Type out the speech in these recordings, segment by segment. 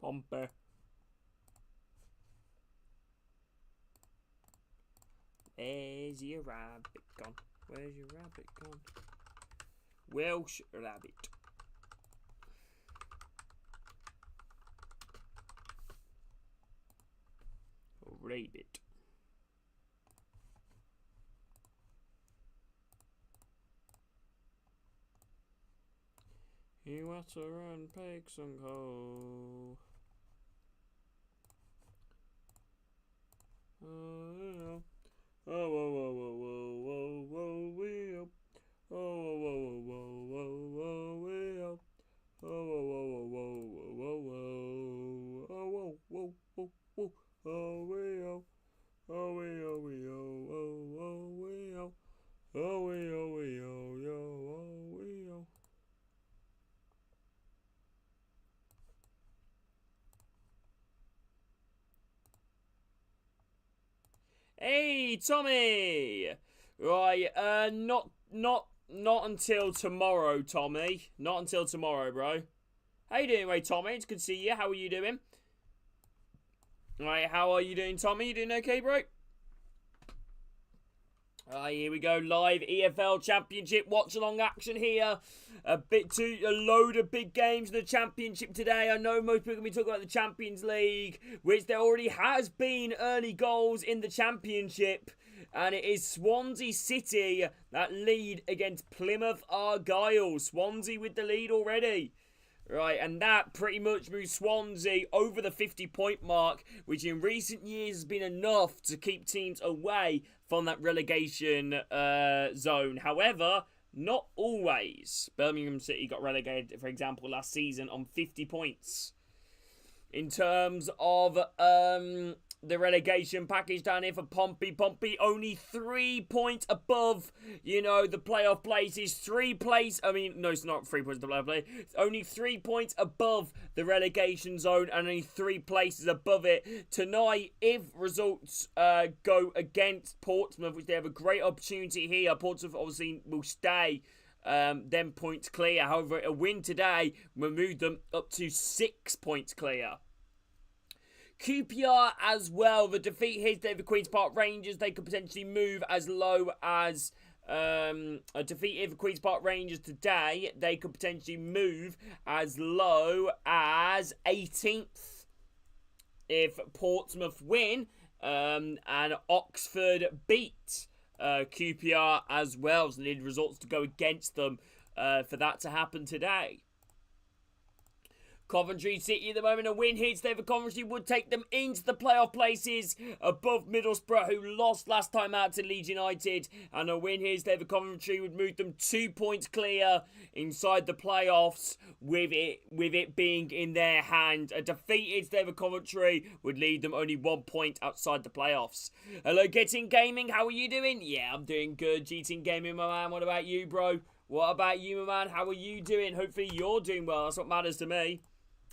Pompey. Where's your rabbit gone? Where's your rabbit gone? Welsh rabbit. Or rabbit. He wants to run pigs and go. Oh, oh, oh, oh, oh, oh, oh, oh, oh, oh, oh, oh, Hey, Tommy! Right, not until tomorrow, Tommy. Not until tomorrow, bro. How you doing, Tommy? It's good to see you. How are you doing? Right, how are you doing, Tommy? You doing okay, bro? Here we go, live EFL Championship watch-along action here. A load of big games in the Championship today. I know most people are going to be talking about the Champions League, which there already has been early goals in the Championship. And it is Swansea City that lead against Plymouth Argyle. Swansea with the lead already. Right, and that pretty much moves Swansea over the 50-point mark, which in recent years has been enough to keep teams away from that relegation zone. However, not always. Birmingham City got relegated, for example, last season on 50 points. In terms of the relegation package down here for Pompey. Pompey only 3 points above, the playoff places. No, it's not 3 points above the playoff place. It's only 3 points above the relegation zone and only 3 places above it. Tonight, if results go against Portsmouth, which they have a great opportunity here, Portsmouth obviously will stay them points clear. However, a win today will move them up to 6 points clear. QPR as well. The defeat here today for Queen's Park Rangers. They could potentially move as low as a defeat here for Queen's Park Rangers today. They could potentially move as low as 18th if Portsmouth win and Oxford beat QPR as well. So they need results to go against them for that to happen today. Coventry City at the moment, a win here today for Coventry would take them into the playoff places above Middlesbrough, who lost last time out to Leeds United. And a win here today for Coventry would move them 2 points clear inside the playoffs, with it being in their hand. A defeat here today for Coventry would lead them only 1 point outside the playoffs. Hello, Getting Gaming, how are you doing? Yeah, I'm doing good, Getting Gaming, my man. What about you, bro? What about you, my man? How are you doing? Hopefully you're doing well. That's what matters to me.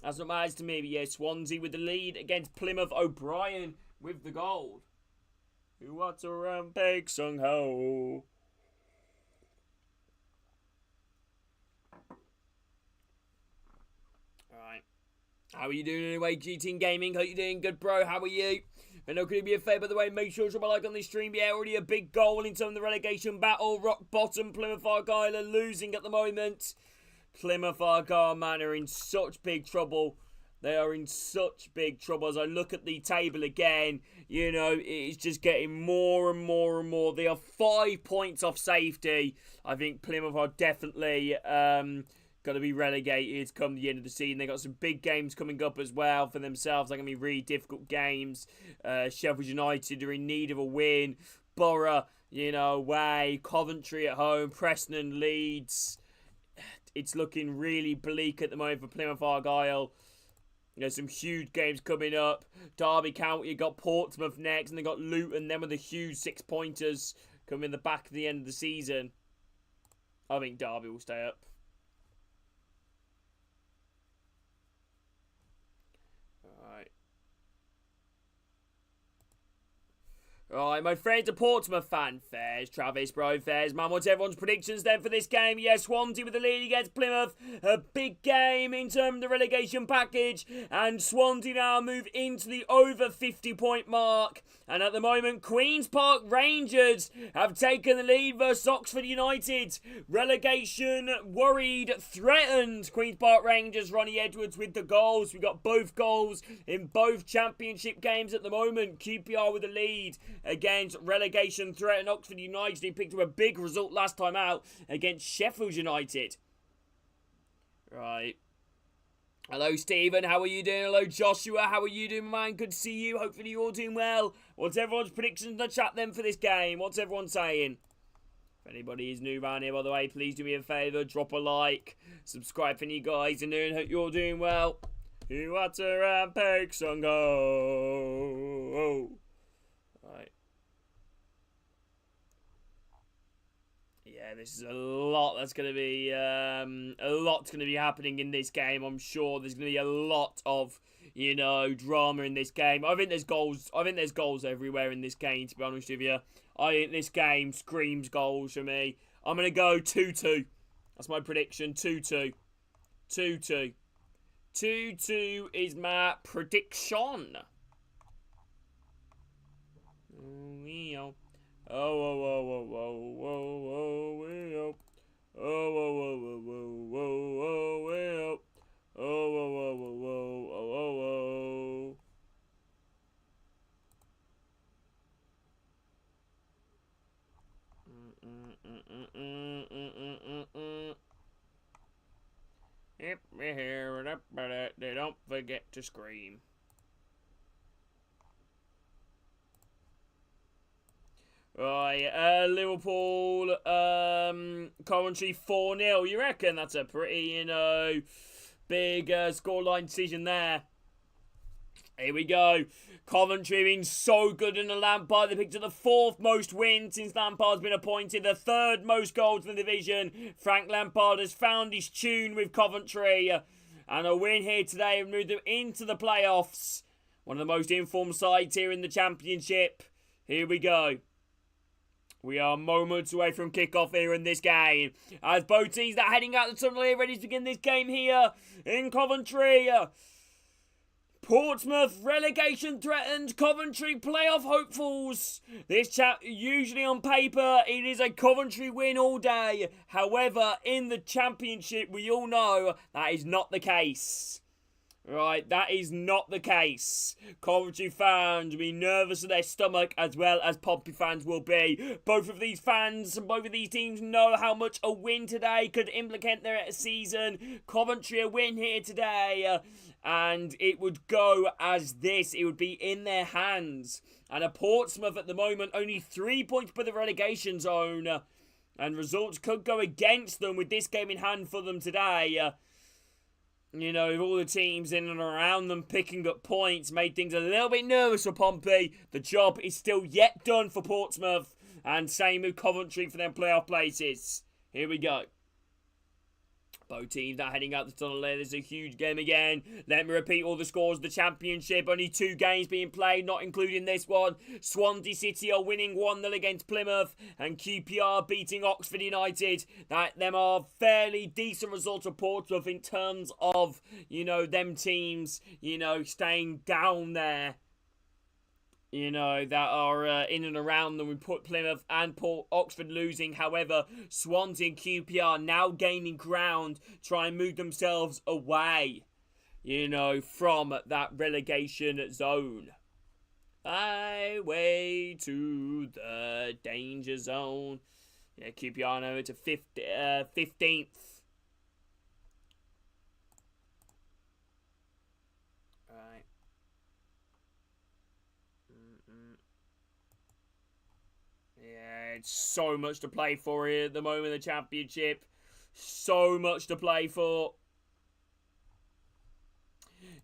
That's what matters to me. But yeah, Swansea with the lead against Plymouth. O'Brien with the goal. Who wants to run big sung ho? Alright. How are you doing anyway, GT Gaming? Hope you're doing good, bro. How are you? I know, could it be a favour, by the way? Make sure to drop a like on this stream. Yeah, already a big goal in terms of the relegation battle. Rock bottom. Plymouth Argyle are losing at the moment. Plymouth Argyle, man, are in such big trouble. They are in such big trouble. As I look at the table again, it's just getting more and more and more. They are 5 points off safety. I think Plymouth are definitely going to be relegated come the end of the season. They got some big games coming up as well for themselves. They're going to be really difficult games. Sheffield United are in need of a win. Borough, away. Coventry at home. Preston and Leeds. It's looking really bleak at the moment for Plymouth Argyle. Some huge games coming up. Derby County, you got Portsmouth next, and they got Luton. Then with the huge 6-pointers coming in the back of the end of the season. I think Derby will stay up. Alright. Right, my friends, a Portsmouth fan. Fairs, Travis, bro, fairs, man. What's everyone's predictions then for this game? Yes, Swansea with the lead against Plymouth. A big game in terms of the relegation package. And Swansea now move into the over 50-point mark. And at the moment, Queen's Park Rangers have taken the lead versus Oxford United. Relegation worried, threatened. Queen's Park Rangers, Ronnie Edwards with the goals. We got both goals in both championship games at the moment. QPR with the lead against relegation threatened Oxford United. He picked up a big result last time out against Sheffield United. Right. Hello, Stephen. How are you doing? Hello, Joshua. How are you doing, man? Good to see you. Hopefully you're all doing well. What's everyone's predictions in the chat then for this game? What's everyone saying? If anybody is new around here, by the way, please do me a favour. Drop a like. Subscribe for you guys. And hope you're all doing well. You want to rampage and go. Right. Yeah, this is a lot that's going to be happening in this game. I'm sure there's going to be a lot of, drama in this game. I think there's goals. I think there's goals everywhere in this game, to be honest with you. I think this game screams goals for me. I'm going to go 2-2. That's my prediction, 2-2. 2-2. 2-2 is my prediction. If you hear it up, they don't forget to scream. Right, Liverpool, Coventry 4-0. You reckon that's a pretty, big scoreline decision there? Here we go. Coventry being so good in the Lampard. They picked up the 4th most wins since Lampard's been appointed. The 3rd most goals in the division. Frank Lampard has found his tune with Coventry. And a win here today and moved them into the playoffs. One of the most informed sides here in the Championship. Here we go. We are moments away from kickoff here in this game. As both teams are heading out the tunnel here, ready to begin this game here in Coventry. Portsmouth relegation threatened, Coventry playoff hopefuls. This chat usually on paper it is a Coventry win all day. However, in the Championship we all know that is not the case. Right, that is not the case. Coventry fans will be nervous in their stomach as well as Pompey fans will be. Both of these fans and both of these teams know how much a win today could implicate their season. Coventry a win here today. And it would go as this. It would be in their hands. And a Portsmouth at the moment only 3 points per the relegation zone. And results could go against them with this game in hand for them today. With all the teams in and around them picking up points, made things a little bit nervous for Pompey. The job is still yet done for Portsmouth. And same with Coventry for their playoff places. Here we go. Both teams now heading out the tunnel there. This is a huge game again. Let me repeat all the scores of the Championship. Only 2 games being played, not including this one. Swansea City are winning 1-0 against Plymouth. And QPR beating Oxford United. Them are fairly decent results for Portsmouth in terms of, them teams, staying down there. That are in and around them. We put Plymouth and Oxford losing. However, Swansea and QPR now gaining ground, try and move themselves away, from that relegation zone. Highway to the danger zone. Yeah, QPR now to 15th. Yeah, it's so much to play for here at the moment, the Championship. So much to play for.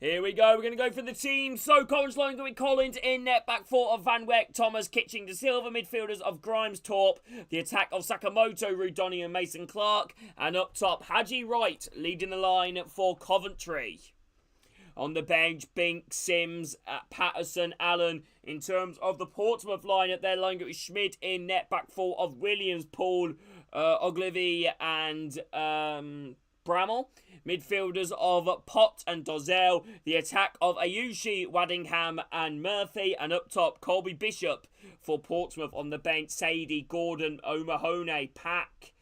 Here we go. We're going to go for the team. So, Collins line going to be Collins in net. Back four of Van Weck, Thomas, Kitching, De Silva. Midfielders of Grimes, Torp. The attack of Sakamoto, Rudoni and Mason Clark. And up top, Haji Wright leading the line for Coventry. On the bench, Bink, Sims, Patterson, Allen. In terms of the Portsmouth line, at their line, it was Schmidt in net, back four of Williams, Paul, Ogilvy, and Bramall. Midfielders of Pott and Dozzell. The attack of Ayushi, Waddingham, and Murphy. And up top, Colby Bishop for Portsmouth. On the bench, Sadie, Gordon, O'Mahony, Pack.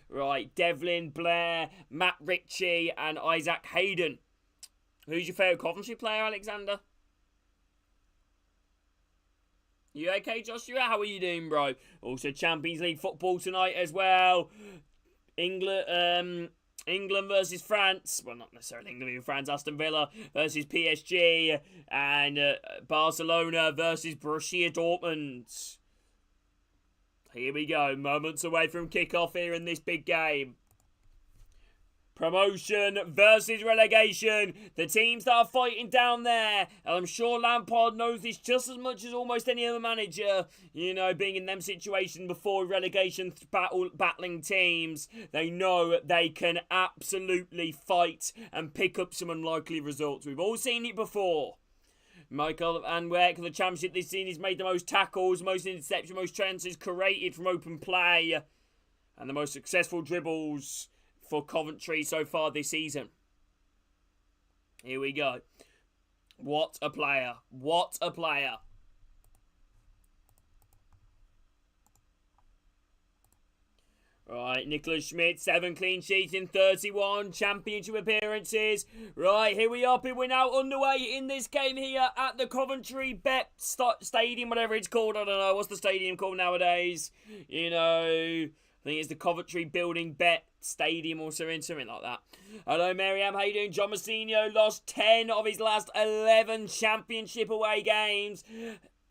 Right, Devlin, Blair, Matt Ritchie, and Isaac Hayden. Who's your favourite Coventry player, Alexander? You okay, Joshua? How are you doing, bro? Also, Champions League football tonight as well. England versus France. Well, not necessarily England versus France. Aston Villa versus PSG. And Barcelona versus Borussia Dortmund. Here we go. Moments away from kickoff here in this big game. Promotion versus relegation. The teams that are fighting down there. And I'm sure Lampard knows this just as much as almost any other manager. You know, being in them situations before relegation battling teams. They know they can absolutely fight and pick up some unlikely results. We've all seen it before. Michael Anwerk, the championship this season, he's made the most tackles, most interceptions, most chances created from open play. And the most successful dribbles for Coventry so far this season. Here we go. What a player. What a player. Right, Nicholas Schmidt, 7 clean sheets in 31 championship appearances. Right, here we are. We're now underway in this game here at the Coventry Bet Stadium, whatever it's called. I don't know. What's the stadium called nowadays? You know, I think it's the Coventry Building Bet Stadium or something like that. Hello, Miriam. How you doing? John Massinho lost 10 of his last 11 championship away games.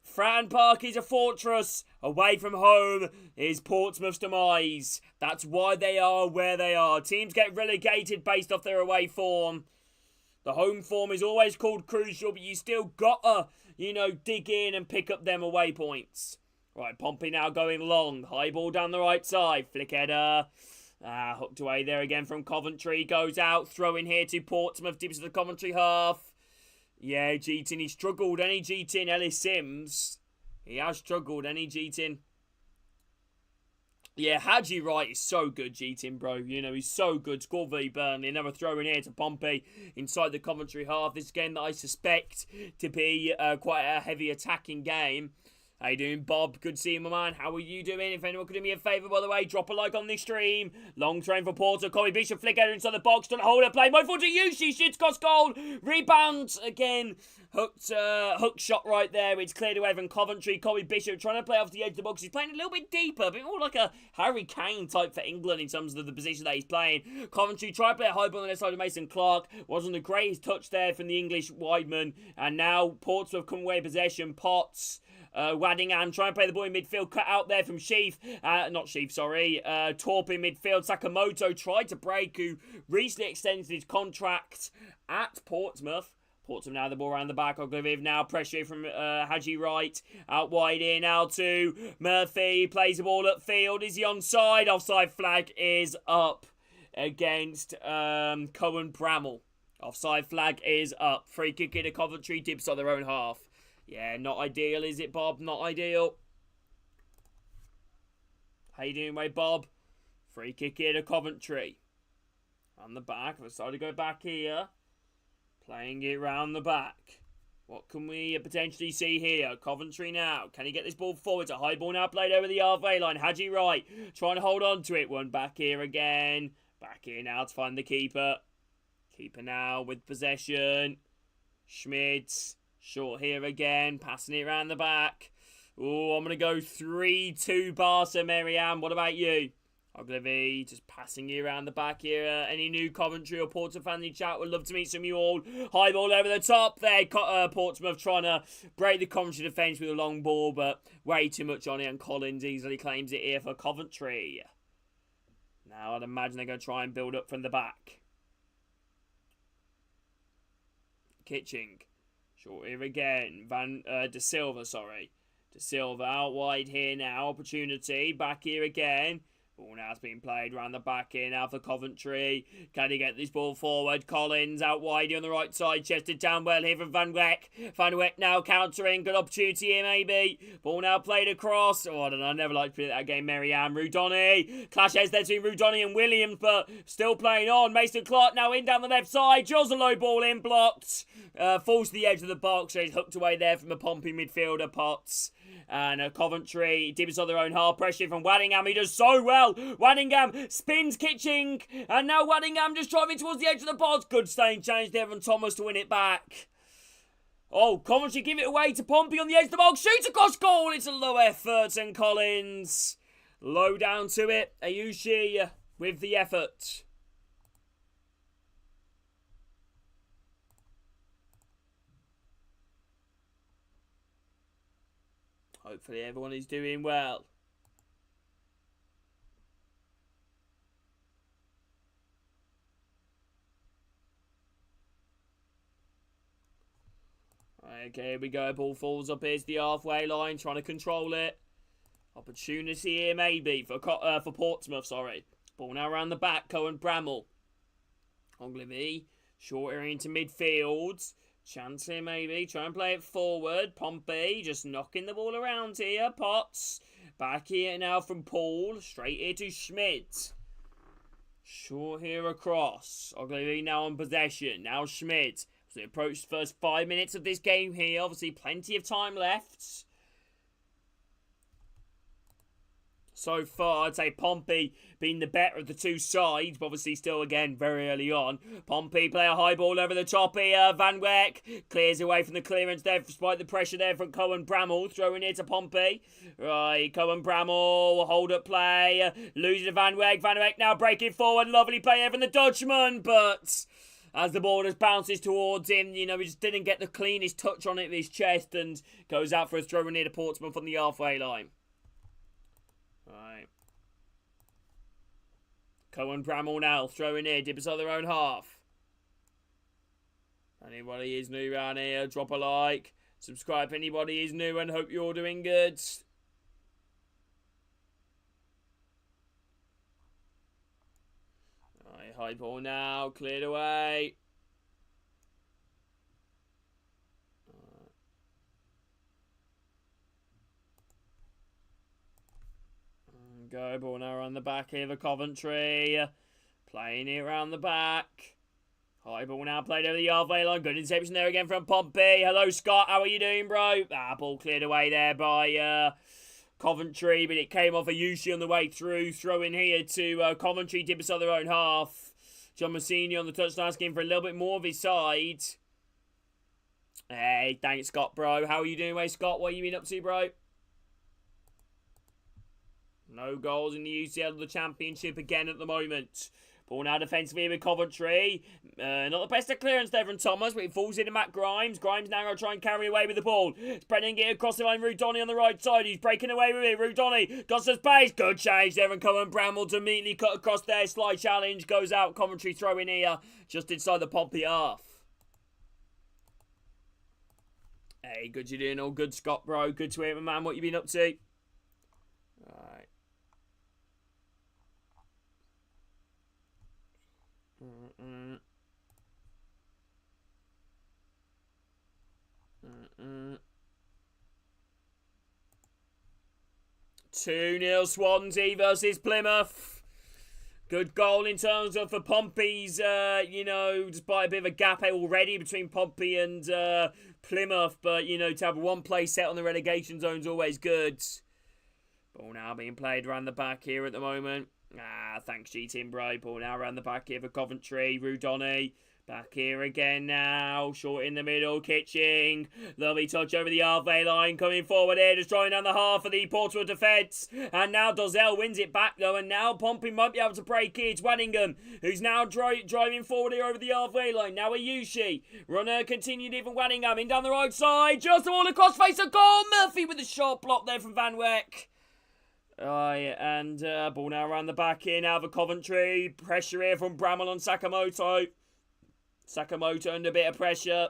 Fratton Park is a fortress. Away from home is Portsmouth's demise. That's why they are where they are. Teams get relegated based off their away form. The home form is always called crucial, but you still gotta, dig in and pick up them away points. Right, Pompey now going long. High ball down the right side. Flick header. Hooked away there again from Coventry. Goes out. Throw in here to Portsmouth. Dips to the Coventry half. Yeah, Jeatin, he struggled. Any Jeatin, Ellis Sims. He has struggled. Any Jeatin. Yeah, Hadji Wright is so good, Jeatin, bro. He's so good. Scored v Burnley. Another throw in here to Pompey inside the Coventry half. This game that I suspect to be quite a heavy attacking game. How you doing, Bob? Good seeing my man. How are you doing? If anyone could do me a favour, by the way, drop a like on this stream. Long train for Porter. Colby Bishop, flick header inside the box. Don't hold it. Play. Move forward to Yushi. Shoots, cost goal. Rebound again. Hook shot right there. It's cleared away from Coventry. Colby Bishop trying to play off the edge of the box. He's playing a little bit deeper. A bit more like a Harry Kane type for England in terms of the position that he's playing. Coventry tried to play a high ball on the left side of Mason Clark. Wasn't the greatest touch there from the English wideman. And now Portsmouth come away possession. Potts. Waddingham trying to play the ball in midfield, cut out there from Torp in midfield. Sakamoto tried to break, who recently extended his contract at Portsmouth. Portsmouth now the ball around the back. Ogilvy now pressure from Hadji Wright. Out wide in, out to Murphy. Plays the ball upfield. Is he onside? Offside flag is up against Cohen Bramall. Offside flag is up. Free kick in a Coventry, dips on their own half. Yeah, not ideal, is it, Bob? Not ideal. How you doing, mate, Bob? Free kick here to Coventry. On the back. I've decided to go back here. Playing it round the back. What can we potentially see here? Coventry now. Can he get this ball forward? It's a high ball now played over the halfway line. Hadji Wright trying to hold on to it. One back here again. Back here now to find the keeper. Keeper now with possession. Schmidt. Short here again, passing it around the back. Oh, I'm going to go 3-2 Barca, Miriam. What about you? Ogilvy just passing you around the back here. Any new Coventry or Portsmouth fan in the chat? Would love to meet some of you all. High ball over the top there. Portsmouth trying to break the Coventry defence with a long ball, but way too much on it, and Collins easily claims it here for Coventry. Now I'd imagine they're going to try and build up from the back. Kitching. Short here again. De Silva, sorry. De Silva out wide here now. Opportunity. Back here again. Ball now has been played around the back here now for Coventry. Can he get this ball forward? Collins out wide on the right side. Chested down well here from Van Weck. Van Weck now countering. Good opportunity here maybe. Ball now played across. Oh, I don't know. I never liked to play that game. Mary-Ann. Rudoni. Clashes there between Rudoni and Williams, but still playing on. Mason Clark now in down the left side. Drills a low ball in. Blocked. Falls to the edge of the box. So he's hooked away there from a Pompey midfielder, Potts. And Coventry dibs on their own half. Pressure from Waddingham. He does so well. Waddingham spins Kitching. And now Waddingham just driving towards the edge of the box. Good staying change there from Thomas to win it back. Oh, Coventry give it away to Pompey on the edge of the box. Shoots across goal. It's a low effort. And Collins low down to it. Ayushi with the effort. Hopefully everyone is doing well. Okay, here we go. Ball falls up. Here's the halfway line. Trying to control it. Opportunity here maybe for Portsmouth, sorry. Ball now around the back. Cohen Bramall. Ogilvy. Short area into midfield. Chance here maybe. Try and play it forward. Pompey just knocking the ball around here. Potts. Back here now from Paul. Straight here to Schmidt. Short here across. Ogilvy now on possession. Now Schmidt. As we approach the first 5 minutes of this game here. Obviously plenty of time left. So far, I'd say Pompey being the better of the two sides, but obviously still, again, very early on. Pompey play a high ball over the top here. Van Weck clears away from the clearance there, despite the pressure there from Cohen Bramall. Throwing it to Pompey. Right, Cohen Bramall, hold up play. Losing to Van Weck. Van Weck now breaking forward. Lovely play here from the Dutchman, but as the ball just bounces towards him, you know, he just didn't get the cleanest touch on it with his chest and goes out for a throw near to Portsmouth on the halfway line. Right. Cohen Bramall now throwing here. Dippers on their own half. Anybody is new around here, drop a like. Subscribe if anybody is new and hope you're doing good. Right, high ball now. Cleared away. Go, ball now around the back here for Coventry. Playing it around the back. High ball now played over the halfway line. Good interception there again from Pompey. Hello, Scott. How are you doing, bro? Ball cleared away there by Coventry, but it came off a Ayushi on the way through. Throw in here to Coventry. Dippers on their own half. John Massini on the touchline asking for a little bit more of his side. Hey, thanks, Scott, bro. How are you doing, Scott? What have you been up to, bro? No goals in the UCL of the Championship again at the moment. Ball now defensively with Coventry. Not the best of clearance there from Thomas, but it falls into Matt Grimes. Grimes now going to try and carry away with the ball. Spreading it across the line. Rudoni on the right side. He's breaking away with it. Rudoni got some space. Good change there from Cohen Bramall to immediately cut across there. Slide challenge goes out. Coventry throw in here just inside the Pompey half. Hey, good you doing? All good, Scott, bro. Good to hear, my man. What you been up to? Alright. Mm-mm. 2-0 Swansea versus Plymouth. Good goal in terms of for Pompey's, you know, despite a bit of a gap already between Pompey and Plymouth. But, you know, to have one play set on the relegation zone is always good. Ball now being played around the back here at the moment. Thanks, G-Team, bro. Ball now around the back here for Coventry. Rudoni. Back here again now. Short in the middle. Kitching. Lovely touch over the halfway line. Coming forward here. Just drawing down the half of the Portsmouth defence. And now Dozzell wins it back, though. And now Pompey might be able to break it. It's Waddingham, who's now driving forward here over the halfway line. Now Ayushi. Runner continued even Waddingham. In down the right side. Just all across face of goal. Murphy with a short block there from Van Weck. And ball now around the back here now for Coventry. Pressure here from Bramall on Sakamoto. Sakamoto under a bit of pressure.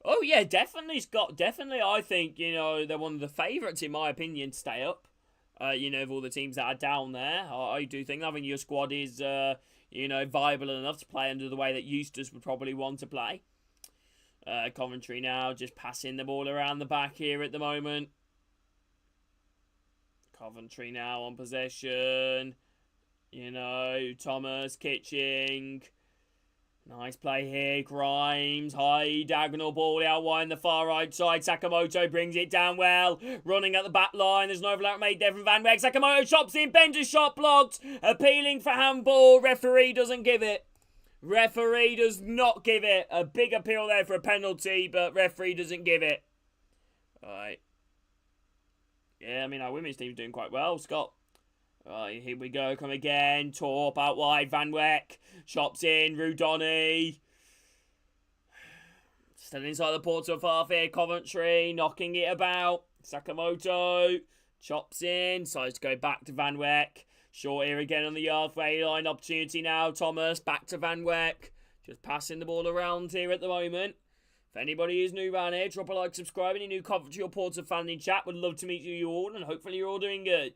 Oh yeah, definitely, Scott. Definitely, I think they're one of the favourites in my opinion to stay up. Of all the teams that are down there, I do think. I think your squad is viable enough to play under the way that Eustace would probably want to play. Coventry now just passing the ball around the back here at the moment. Coventry now on possession. Thomas, Kitching. Nice play here. Grimes. High diagonal ball out wide on the far right side. Sakamoto brings it down well. Running at the back line. There's an overlap made there from Van Weg. Sakamoto chops in. Bender's shot blocked. Appealing for handball. Referee doesn't give it. Referee does not give it. A big appeal there for a penalty, but referee doesn't give it. Alright. Yeah, I mean, our women's team's doing quite well, Scott. Right, here we go. Come again. Torp out wide. Van Weck. Chops in. Rudoni. Still inside the Portsmouth half here. Coventry knocking it about. Sakamoto. Chops in. Decides to go back to Van Weck. Short here again on the halfway line. Opportunity now. Thomas. Back to Van Weck. Just passing the ball around here at the moment. If anybody is new around here, drop a like, subscribe. Any new Coventry or Portsmouth fan in chat. Would love to meet you all. And hopefully you're all doing good.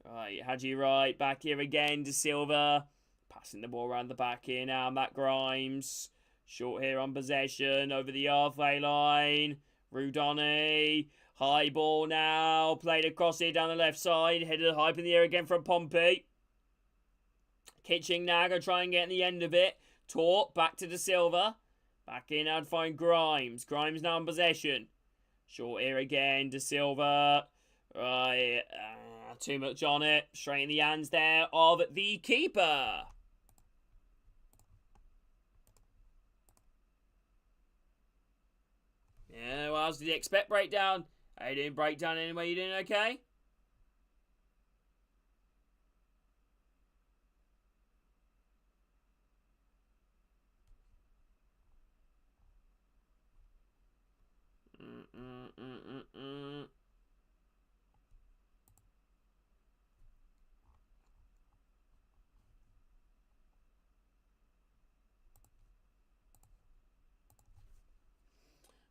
Right, Hadji right, back here again to Silva. Passing the ball around the back here now, Matt Grimes. Short here on possession, over the halfway line. Rudoni, high ball now. Played across here down the left side. Headed high up in the air again from Pompey. Kitching now, going to try and get in the end of it. Torp, back to De Silva. Back in now to find Grimes. Grimes now in possession. Short here again, De Silva. Right, too much on it. Straight in the hands there of the keeper. Yeah, what else did you expect, Breakdown? How you doing, Breakdown, anyway? You doing okay?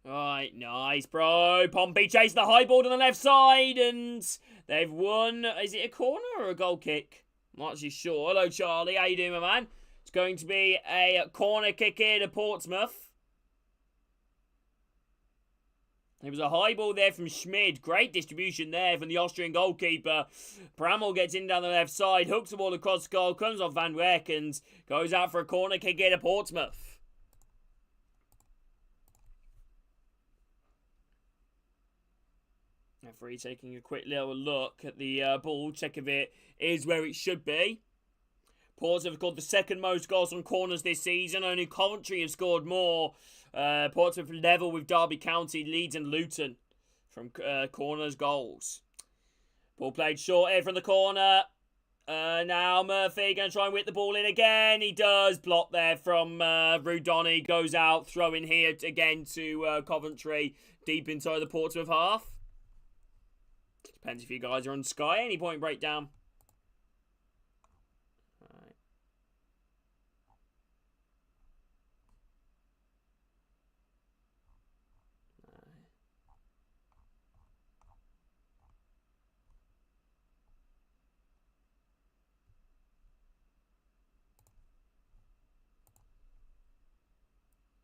Right, nice, bro. Pompey chase the high ball on the left side, and they've won. Is it a corner or a goal kick? I'm not actually sure. Hello, Charlie. How you doing, my man? It's going to be a corner kick here to Portsmouth. It was a high ball there from Schmid. Great distribution there from the Austrian goalkeeper. Bramall gets in down the left side, hooks the ball across goal, comes off Van Weck, and goes out for a corner kick here to Portsmouth. Referee taking a quick little look at the ball, check if it is where it should be. Portsmouth have scored the second most goals from corners this season. Only Coventry have scored more. Portsmouth level with Derby County, Leeds and Luton from corners goals. Ball played short here from the corner. Now Murphy going to try and whip the ball in again. He does. Block there from Rudoni. Goes out. Throw in here again to Coventry. Deep inside the Portsmouth half. Depends if you guys are on Sky. Any point breakdown.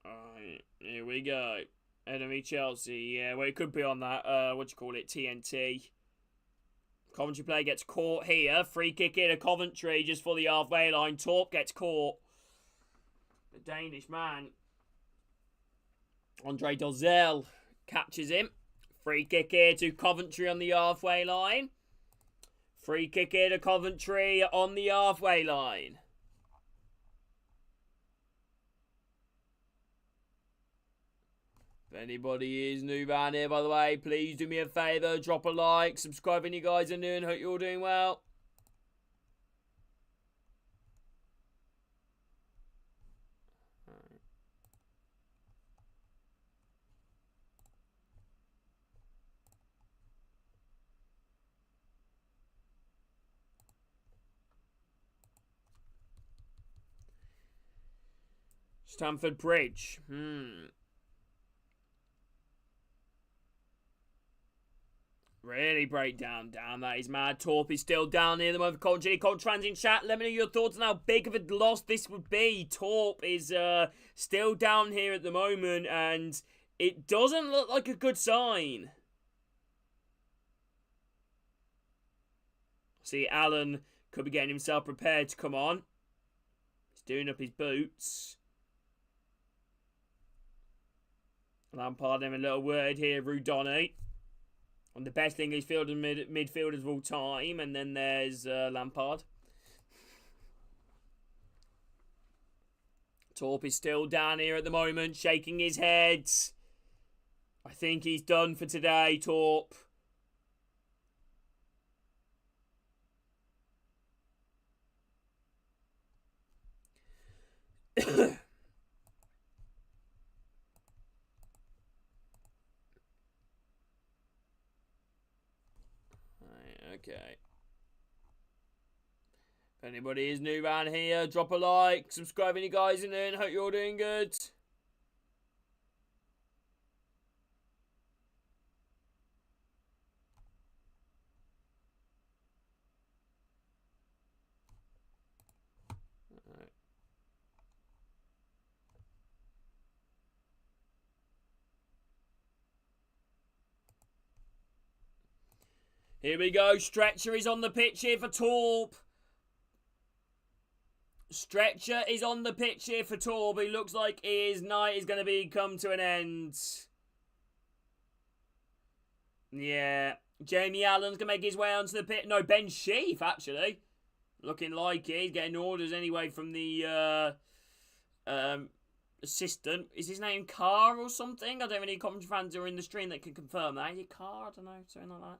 Alright, here we go. Enemy Chelsea. Yeah, well, it could be on that, TNT. Coventry player gets caught here. Free kick in to Coventry just for the halfway line. Torp gets caught. The Danish man, Andre Dozel, catches him. Free kick here to Coventry on the halfway line. Free kick here to Coventry on the halfway line. If anybody is new around here, by the way, please do me a favour, drop a like, subscribe if you guys are new, and hope you're all doing well. Stamford Bridge. Really break down. Damn, that is mad. Torp is still down near the moment. Coventry trans in chat. Let me know your thoughts on how big of a loss this would be. Torp is still down here at the moment, and it doesn't look like a good sign. See, Allen could be getting himself prepared to come on. He's doing up his boots. Lampard having a little word here, Rudoni. On the best English midfielders of all time, and then there's Lampard. Torp is still down here at the moment, shaking his head. I think he's done for today, Torp. Okay. If anybody is new around here, drop a like, subscribe any guys in there, and hope you're all doing good. Alright. Here we go. Stretcher is on the pitch here for Torp. Stretcher is on the pitch here for Torp. He looks like his night is going to come to an end. Yeah. Jamie Allen's going to make his way onto the pitch. No, Ben Sheaf, actually. Looking like it. He's getting orders anyway from the assistant. Is his name Carr or something? I don't have any Coventry fans who are in the stream that can confirm that. Is it Carr? I don't know. Something like that.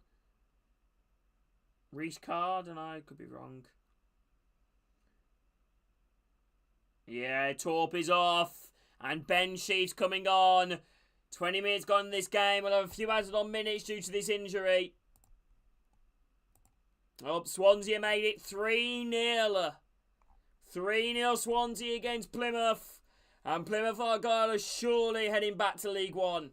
Reece Carr? I don't know. Could be wrong. Yeah, Torp is off. And Ben Sheaf's coming on. 20 minutes gone in this game. We'll have a few added on minutes due to this injury. Oh, Swansea made it 3-0. 3-0 Swansea against Plymouth. And Plymouth Argyle are surely heading back to League One.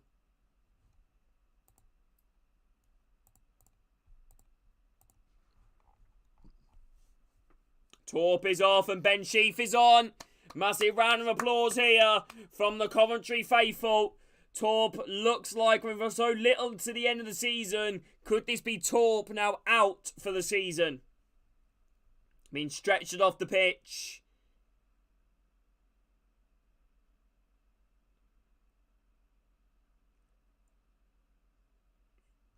Torp is off and Ben Sheaf is on. Massive round of applause here from the Coventry faithful. Torp looks like with so little to the end of the season, could this be Torp now out for the season? Being stretched off the pitch.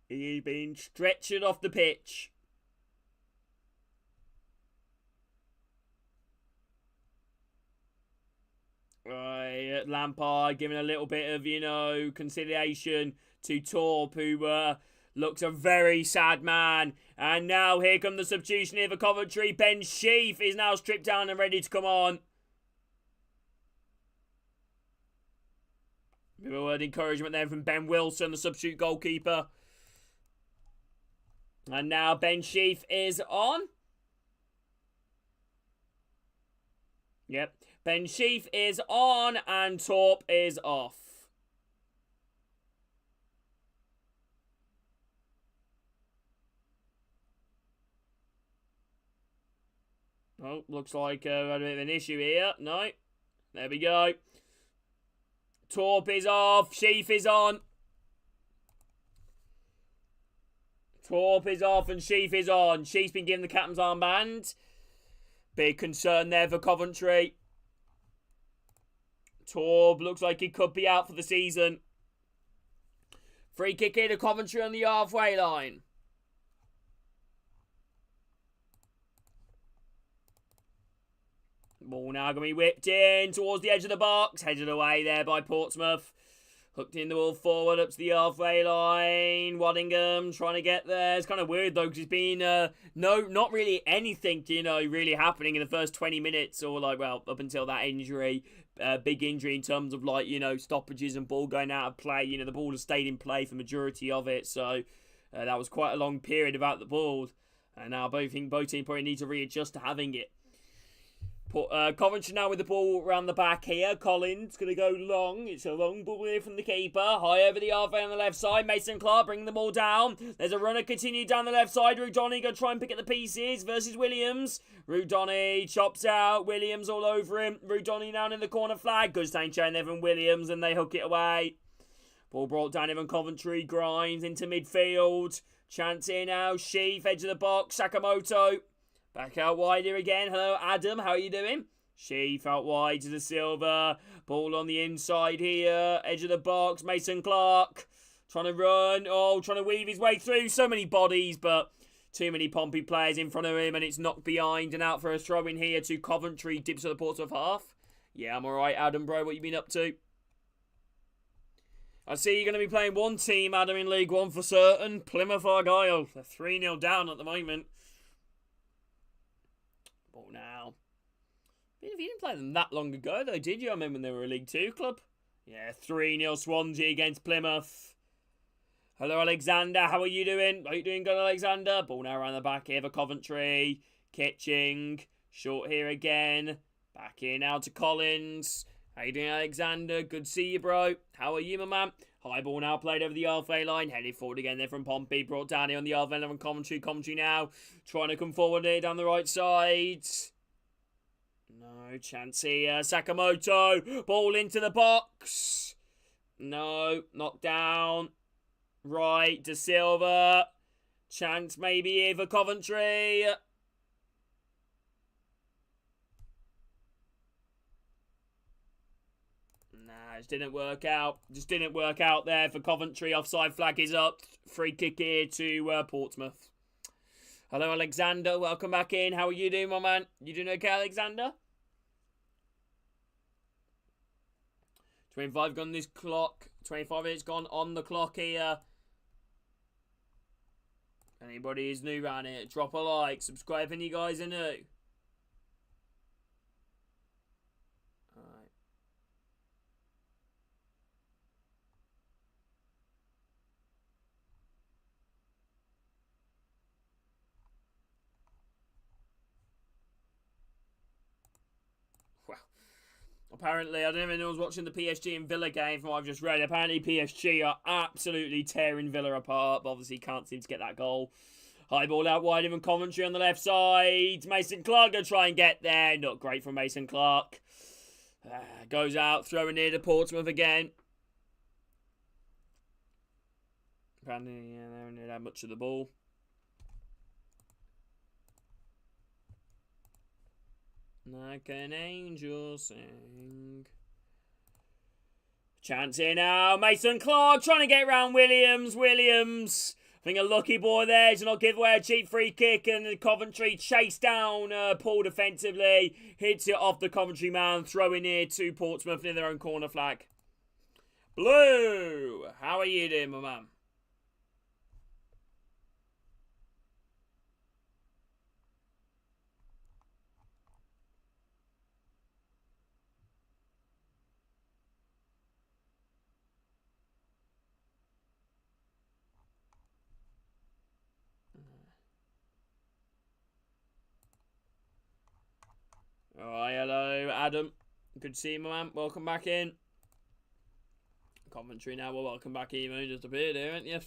He's been stretched off the pitch. Right, Lampard giving a little bit of, conciliation to Torp, who looks a very sad man. And now here come the substitution here for Coventry. Ben Sheaf is now stripped down and ready to come on. Bit of a word of encouragement there from Ben Wilson, the substitute goalkeeper. And now Ben Sheaf is on. Yep. Ben Sheaf is on and Torp is off. Oh, looks like we had a bit of an issue here. No. There we go. Torp is off. Sheaf is on. Torp is off and Sheaf is on. Sheaf's been given the captain's armband. Big concern there for Coventry. Torp looks like he could be out for the season. Free kick here to Coventry on the halfway line. Ball now going to be whipped in towards the edge of the box. Headed away there by Portsmouth. Hooked in the ball forward up to the halfway line. Waddingham trying to get there. It's kind of weird though because it's been not really anything, really happening in the first 20 minutes or up until that injury. Big injury in terms of stoppages and ball going out of play. The ball has stayed in play for the majority of it. So that was quite a long period without the ball. And now both teams probably need to readjust to having it. Coventry now with the ball around the back here. Collins going to go long. It's a long ball here from the keeper. High over the halfway on the left side. Mason Clark bringing the ball down. There's a runner continued down the left side. Rudoni going to try and pick at the pieces versus Williams. Rudoni chops out. Williams all over him. Rudoni down in the corner flag. Good change and Evan Williams, and they hook it away. Ball brought down Evan Coventry. Grimes into midfield. Chance here now. Sheaf, edge of the box. Sakamoto. Back out wide here again. Hello, Adam. How are you doing? Sheaf out wide to the Silver. Ball on the inside here. Edge of the box. Mason Clark. Trying to run. Oh, trying to weave his way through. So many bodies, but too many Pompey players in front of him, and it's knocked behind and out for a throw in here to Coventry. Dips to the Portsmouth half. Yeah, I'm alright, Adam, bro. What you been up to? I see you're going to be playing one team, Adam, in League One for certain. Plymouth Argyle. They're 3-0 down at the moment. Ball now. You didn't play them that long ago, though, did you? I remember when they were a League 2 club. Yeah, 3-0 Swansea against Plymouth. Hello, Alexander. How are you doing? Are you doing good, Alexander? Ball now around the back here for Coventry. Kitching. Short here again. Back here now to Collins. How you doing, Alexander? Good to see you, bro. How are you, my man? High ball now played over the halfway line. Headed forward again there from Pompey. Brought down here on the halfway line from Coventry. Coventry now trying to come forward here down the right side. No chance here. Sakamoto. Ball into the box. No. Knocked down. Right. De Silva. Chance maybe here for Coventry. Just didn't work out. Just didn't work out there for Coventry. Offside flag is up. Free kick here to Portsmouth. Hello, Alexander. Welcome back in. How are you doing, my man? You doing okay, Alexander? 25 gone this clock. 25 minutes gone on the clock here. Anybody is new around here, drop a like. Subscribe if you guys are new. Apparently, I don't even know who's watching the PSG and Villa game from what I've just read. Apparently, PSG are absolutely tearing Villa apart, but obviously can't seem to get that goal. High ball out wide, even Coventry on the left side. Mason Clark going to try and get there. Not great from Mason Clark. Goes out, throwing near to Portsmouth again. Apparently, yeah, they don't need that much of the ball. Like an angel sing. Chance here now. Mason Clark trying to get around Williams. I think a lucky boy there to not give away a cheap free kick. And Coventry chase down Paul defensively. Hits it off the Coventry man. Throwing here to Portsmouth near their own corner flag. Blue. How are you doing, my man? Alright, hello, Adam. Good to see you, my man. Welcome back in. Coventry now, well, welcome back, Emo. Just appeared here, ain't you?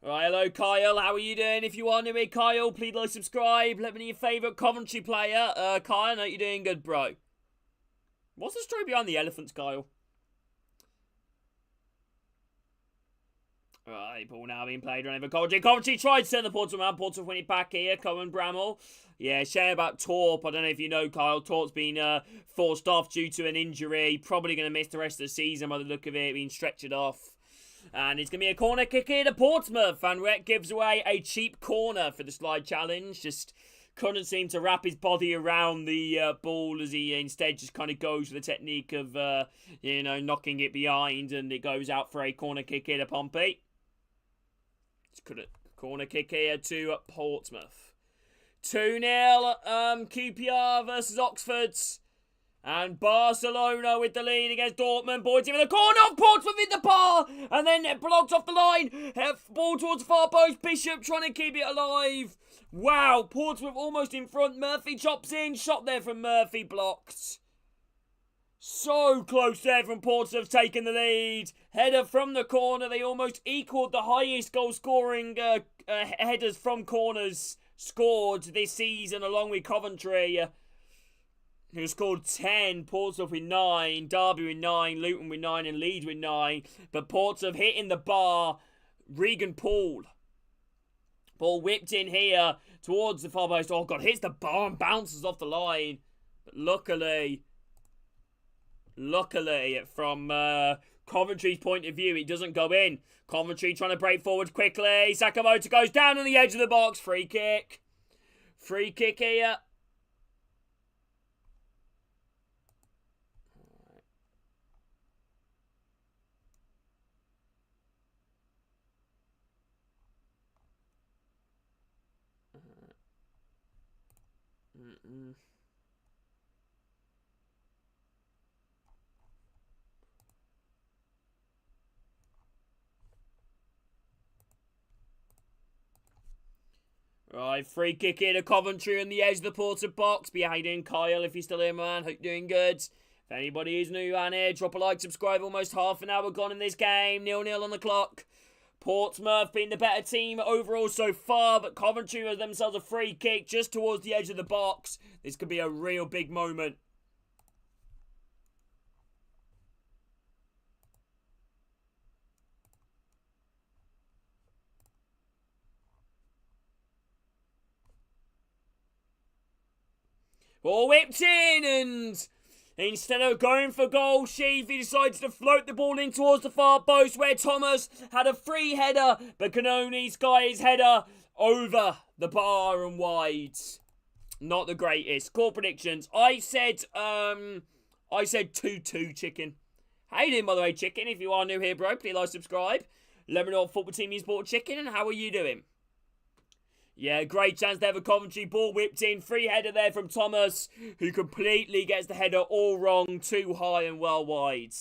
Alright, hello, Kyle. How are you doing? If you are new here, Kyle, please like, subscribe. Let me know your favourite Coventry player. Kyle, I know you're doing good, bro. What's the story behind the elephants, Kyle? Right, ball now being played around over Coventry. Coventry tried to send the Portsmouth man. Portsmouth win it back here. Cohen Bramall. Yeah, share about Torp. I don't know if you know, Kyle. Torp's been forced off due to an injury. Probably going to miss the rest of the season by the look of it. Being stretched off. And it's going to be a corner kick here to Portsmouth. Van Rett gives away a cheap corner for the slide challenge. Just couldn't seem to wrap his body around the ball as he instead just kind of goes for the technique of, knocking it behind. And it goes out for a corner kick here to Pompey. Corner kick here to Portsmouth. 2-0 QPR versus Oxford. And Barcelona with the lead against Dortmund. Ball in the corner of Portsmouth in the bar. And then blocked off the line. Ball towards the far post. Bishop trying to keep it alive. Wow, Portsmouth almost in front. Murphy chops in. Shot there from Murphy, blocked. So close there from Portsmouth taking the lead. Header from the corner. They almost equalled the highest goal scoring headers from corners scored this season, along with Coventry, who scored 10, Portsmouth with 9, Derby with 9, Luton with 9 and Leeds with 9. But Portsmouth hitting the bar. Regan Paul. Ball whipped in here towards the far post. Oh God, hits the bar and bounces off the line. But luckily from Coventry's point of view, it doesn't go in. Coventry trying to break forward quickly. Sakamoto goes down on the edge of the box. Free kick. Free kick here. Right, free kick here to Coventry on the edge of the Portsmouth box. Be how you doing, Kyle, if you're still here, man. Hope you're doing good. If anybody is new around here, drop a like, subscribe. Almost half an hour gone in this game. 0-0 on the clock. Portsmouth being the better team overall so far, but Coventry has themselves a free kick just towards the edge of the box. This could be a real big moment. Ball whipped in, and instead of going for goal, Sheafy decides to float the ball in towards the far post, where Thomas had a free header, but can only sky his header over the bar and wide. Not the greatest. Score predictions. I said 2-2 chicken. How you doing, by the way, chicken? If you are new here, bro, please like, subscribe. Let me know what football team you support, chicken, and how are you doing? Yeah, great chance there for Coventry. Ball whipped in. Free header there from Thomas, who completely gets the header all wrong. Too high and well wide.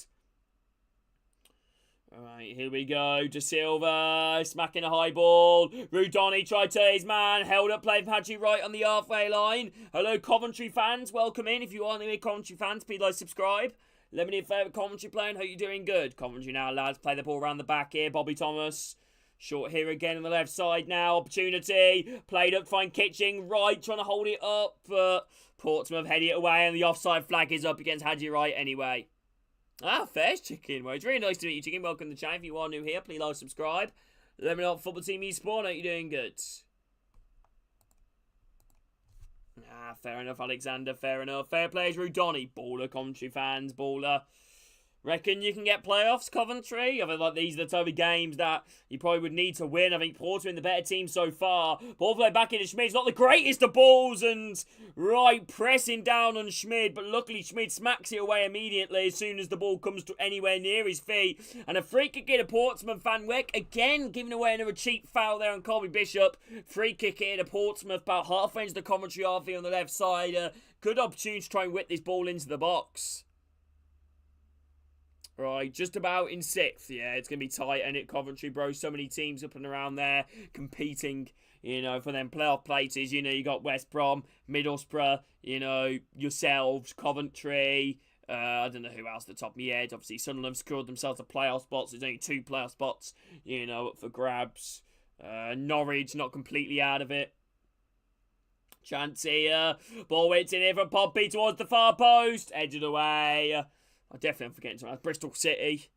Alright, here we go. De Silva smacking a high ball. Rudoni tried to his man. Held up play from Hadji right on the halfway line. Hello, Coventry fans. Welcome in. If you are new Coventry fans, please like, subscribe. Let me know your favourite Coventry player and hope you're doing good. Coventry now, lads. Play the ball around the back here. Bobby Thomas. Short here again on the left side now. Opportunity. Played up, find Kitching. Right, trying to hold it up. But Portsmouth heading it away, and the offside flag is up against Hadji Wright anyway. Ah, fair, chicken. Well, it's really nice to meet you, chicken. Welcome to the channel. If you are new here, please like, subscribe. Let me know what football team you support. Hope you're doing good. Ah, fair enough, Alexander. Fair enough. Fair play is Rudoni. Baller, Coventry fans. Baller. Reckon you can get playoffs, Coventry? I feel like these are the type of games that you probably would need to win. I think Portsmouth the better team so far. Ball play back into Schmid. It's not the greatest of balls, and right, pressing down on Schmid, but luckily Schmid smacks it away immediately as soon as the ball comes to anywhere near his feet. And a free kick here to Portsmouth. Van Wyck again giving away another cheap foul there on Colby Bishop. Free kick here to Portsmouth, about halfway into the Coventry half here on the left side. Good opportunity to try and whip this ball into the box. Right, just about in 6th. Yeah, it's going to be tight, and it Coventry, bro. So many teams up and around there competing, you know, for them playoff places. You know, you got West Brom, Middlesbrough, you know, yourselves, Coventry. I don't know who else at the top of my head. Obviously, Sunderland secured themselves a playoff spots. There's only 2 playoff spots, you know, up for grabs. Norwich not completely out of it. Chance here. Ball whipped in here from Pompey towards the far post. Edged away. I definitely am forgetting something. Bristol City.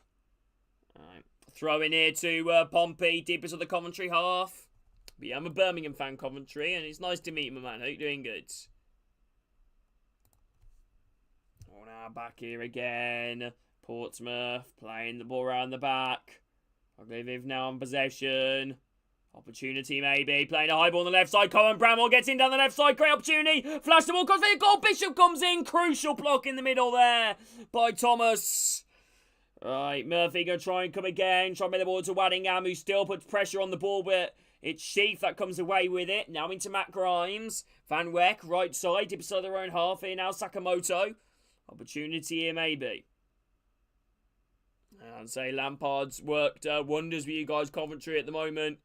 Right. Throw in here to Pompey, deepest of the Coventry half. But yeah, I'm a Birmingham fan, Coventry, and it's nice to meet you, my man. Hope you're doing good. Oh, now back here again. Portsmouth playing the ball around the back. I believe they've now on possession. Opportunity maybe. Playing a high ball on the left side. Cohen Bramwell gets in down the left side. Great opportunity. Flash the ball. Comes for the goal. Bishop comes in. Crucial block in the middle there by Thomas. Right. Murphy going to try and come again. Try and make the ball to Waddingham, who still puts pressure on the ball, but it's Sheaf that comes away with it. Now into Matt Grimes. Van Wyck, right side. Deep beside their own half here now. Sakamoto. Opportunity here, maybe. I'd say Lampard's worked wonders with you guys, Coventry, at the moment.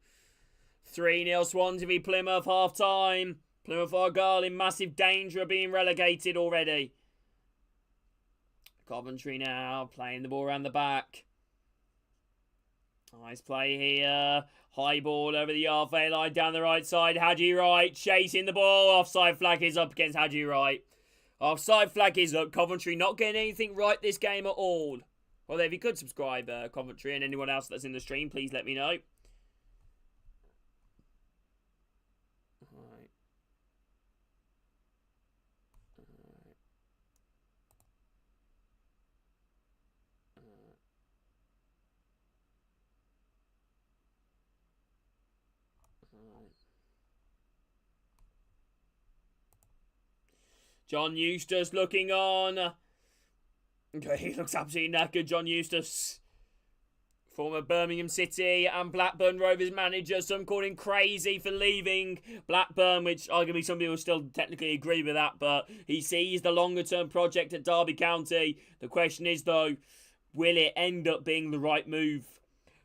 3-0 Swansea v Plymouth, half-time. Plymouth Argyle in massive danger of being relegated already. Coventry now playing the ball around the back. Nice play here. High ball over the halfway line down the right side. Hadji Wright chasing the ball. Offside flag is up against Hadji Wright. Offside flag is up. Coventry not getting anything right this game at all. Well, if you could subscribe, Coventry, and anyone else that's in the stream, please let me know. John Eustace looking on. He looks absolutely knackered, John Eustace. Former Birmingham City and Blackburn Rovers manager. Some called him crazy for leaving Blackburn, which arguably some people still technically agree with that, but he sees the longer term project at Derby County. The question is, though, will it end up being the right move?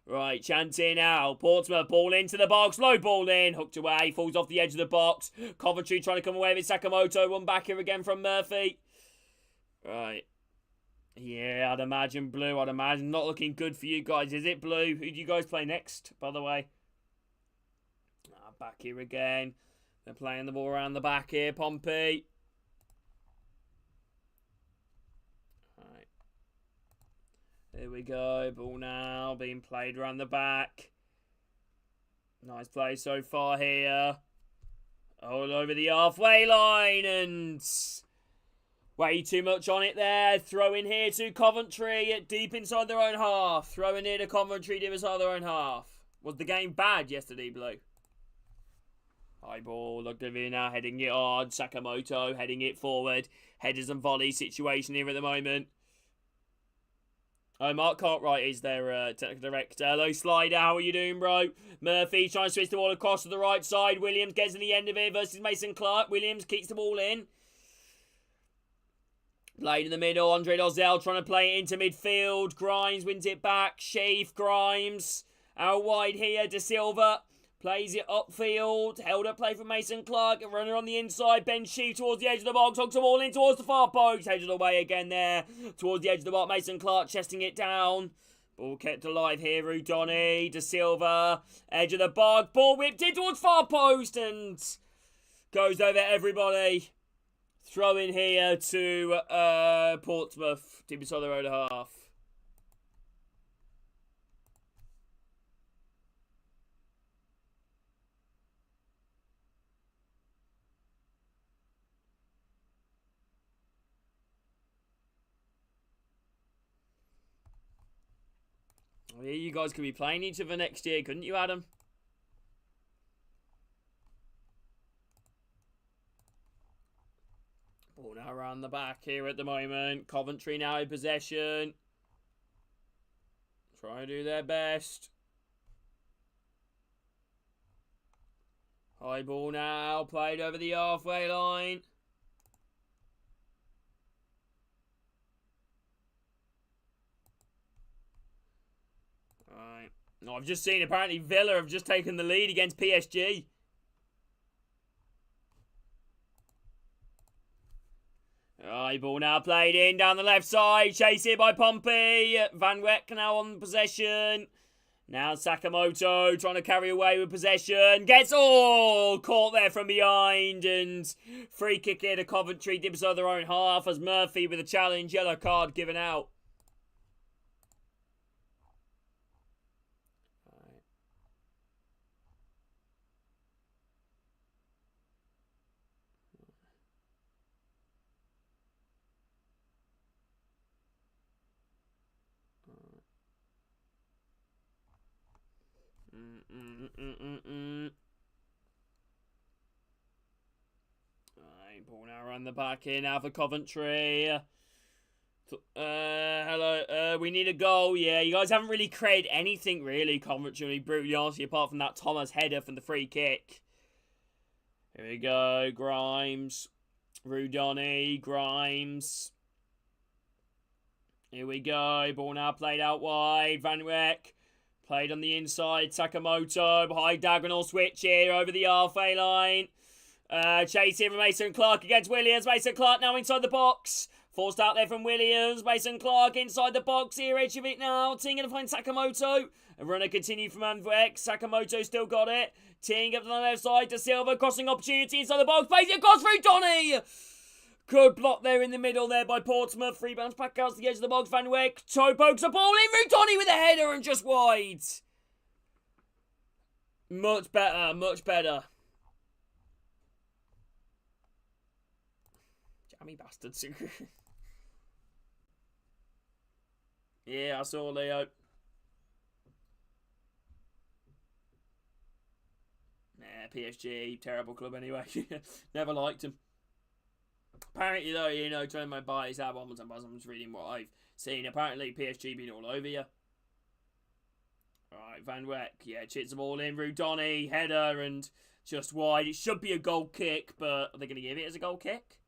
Right, chance here now. Portsmouth, ball into the box. Low ball in. Hooked away. Falls off the edge of the box. Coventry trying to come away with Sakamoto. One back here again from Murphy. Right. Yeah, I'd imagine Blue. I'd imagine not looking good for you guys. Is it Blue? Who do you guys play next, by the way? Back here again. They're playing the ball around the back here. Pompey. Here we go. Ball now being played around the back. Nice play so far here. All over the halfway line and way too much on it there. Throw in here to Coventry deep inside their own half. Throw in here to Coventry deep inside their own half. Was the game bad yesterday, Blue? High ball. Look at it now. Heading it on. Sakamoto heading it forward. Headers and volleys situation here at the moment. Oh, Mark Cartwright is their technical director. Hello, Slider. How are you doing, bro? Murphy trying to switch the ball across to the right side. Williams gets to the end of it versus Mason Clark. Williams keeps the ball in. Played in the middle. Andre Dozzell trying to play it into midfield. Grimes wins it back. Sheaf, Grimes. Out wide here. De Silva plays it upfield. Held up play from Mason Clark. A runner on the inside. Ben Sheaf towards the edge of the box. Hooks the ball in towards the far post. Headed away again there. Towards the edge of the box. Mason Clark chesting it down. Ball kept alive here. Rudoni. De Silva. Edge of the box. Ball whipped in towards far post. And goes over everybody. Throw in here to Portsmouth. Deep inside their own half. Yeah, you guys could be playing each other next year, couldn't you, Adam? Ball now around the back here at the moment. Coventry now in possession. Try to do their best. High ball now. Played over the halfway line. Right. No, I've just seen apparently Villa have just taken the lead against PSG. Right, ball now played in down the left side. Chased here by Pompey. Van Weck now on possession. Now Sakamoto trying to carry away with possession. Gets all caught there from behind. And free kick here to Coventry. Dips out their own half as Murphy with a challenge. Yellow card given out. Right, ball now around the back here now for Coventry. Hello, we need a goal. Yeah, you guys haven't really created anything really, Coventry, to be brutally honest, apart from that Thomas header from the free kick. Here we go, Grimes, Rudoni, Grimes. Here we go. Ball now played out wide. Van Wyck played on the inside. Sakamoto. High diagonal switch here over the halfway line. Chase here from Mason Clark against Williams. Mason Clark now inside the box. Forced out there from Williams. Mason Clark inside the box here. Edge of it now. Ting going to find Sakamoto. A runner continued from Van Wyck. Sakamoto still got it. Ting up to the left side to Silva. Crossing opportunity inside the box. Plays it across through Donny. Good block there in the middle there by Portsmouth. Rebounds back out to the edge of the box. Van Wyck. Toe pokes the ball in. Rudoni with a header and just wide. Much better. Much better. Jammy bastards. Yeah, I saw Leo. Nah, PSG. Terrible club anyway. Never liked him. Apparently, though, you know, trying my bias out one more time, I'm just reading what I've seen. Apparently, PSG been all over you. Alright, Van Wyck, yeah, chits the ball in. Rudoni, header, and just wide. It should be a goal kick, but are they going to give it as a goal kick?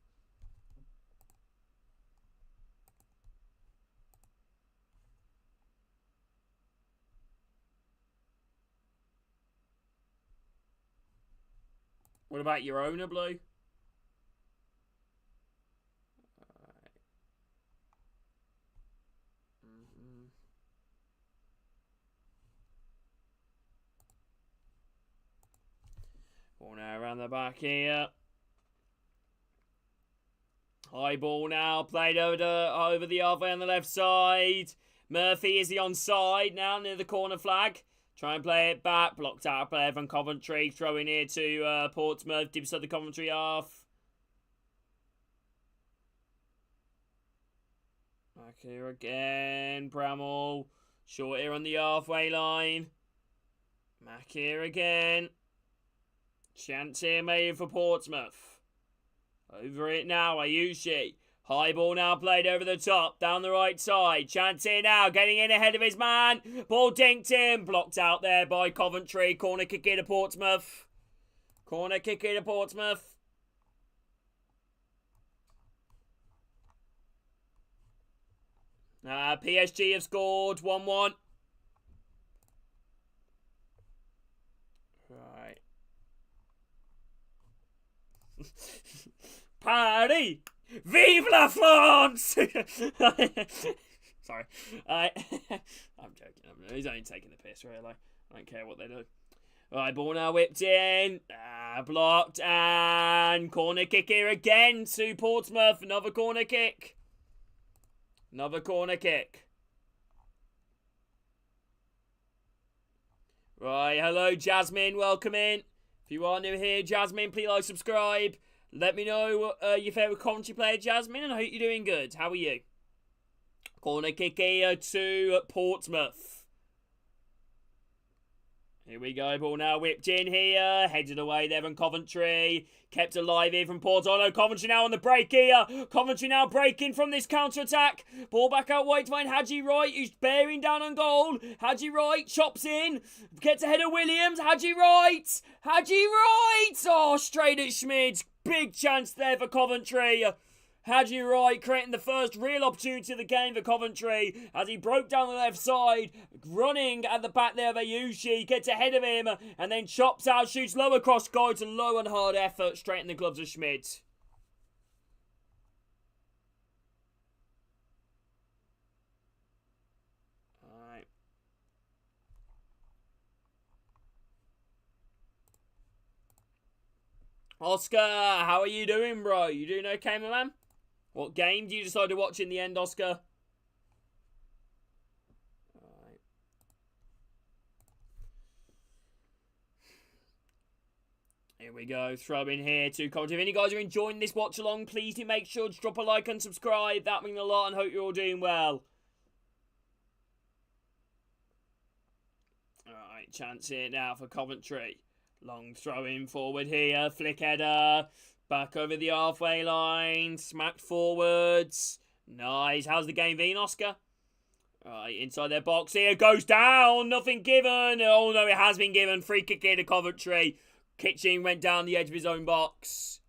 What about your owner, Blue? Ball now around the back here. High ball now, played over the halfway on the left side. Murphy is the onside now near the corner flag. Try and play it back. Blocked out a player from Coventry. Throwing here to Portsmouth. Deep inside the Coventry half. Back here again. Bramall. Short here on the halfway line. Back here again. Chance here made for Portsmouth. Over it now, Ayushi. High ball now played over the top, down the right side. Chance here now, getting in ahead of his man. Ball dinked in, blocked out there by Coventry. Corner kick here to Portsmouth. Corner kick here to Portsmouth. PSG have scored 1-1. Right. Paris! Vive la France! Sorry. I'm joking. He's only taking the piss, really. I don't care what they do. Right, ball now whipped in. Blocked. And corner kick here again to Portsmouth. Another corner kick. Another corner kick. Right, hello, Jasmine. Welcome in. If you are new here, Jasmine, please like, subscribe. Let me know your favourite Coventry player, Jasmine, and I hope you're doing good. How are you? Corner kick here to Portsmouth. Here we go, ball now whipped in here. Headed away there from Coventry. Kept alive here from Porto. Coventry now on the break here. Coventry now breaking from this counter-attack. Ball back out wide to find Haji Wright, who's bearing down on goal. Haji Wright chops in. Gets ahead of Williams. Haji Wright. Haji Wright. Oh, straight at Schmidt. Big chance there for Coventry. Haji Wright creating the first real opportunity of the game for Coventry as he broke down the left side, running at the back there of Ayushi, gets ahead of him and then chops out, shoots low across goal. It's a low and hard effort straight in the gloves of Schmidt. Alright. Oscar, how are you doing, bro? You doing okay, my man? What game do you decide to watch in the end, Oscar? Alright. Here we go. Throw in here to Coventry. If any guys are enjoying this watch along, please do make sure to drop a like and subscribe. That means a lot and hope you're all doing well. Alright, chance here now for Coventry. Long throw in forward here. Flick header. Back over the halfway line. Smacked forwards. Nice. How's the game been, Oscar? Right, inside their box here. Goes down. Nothing given. Oh, no, it has been given. Free kick here to Coventry. Kitching went down the edge of his own box.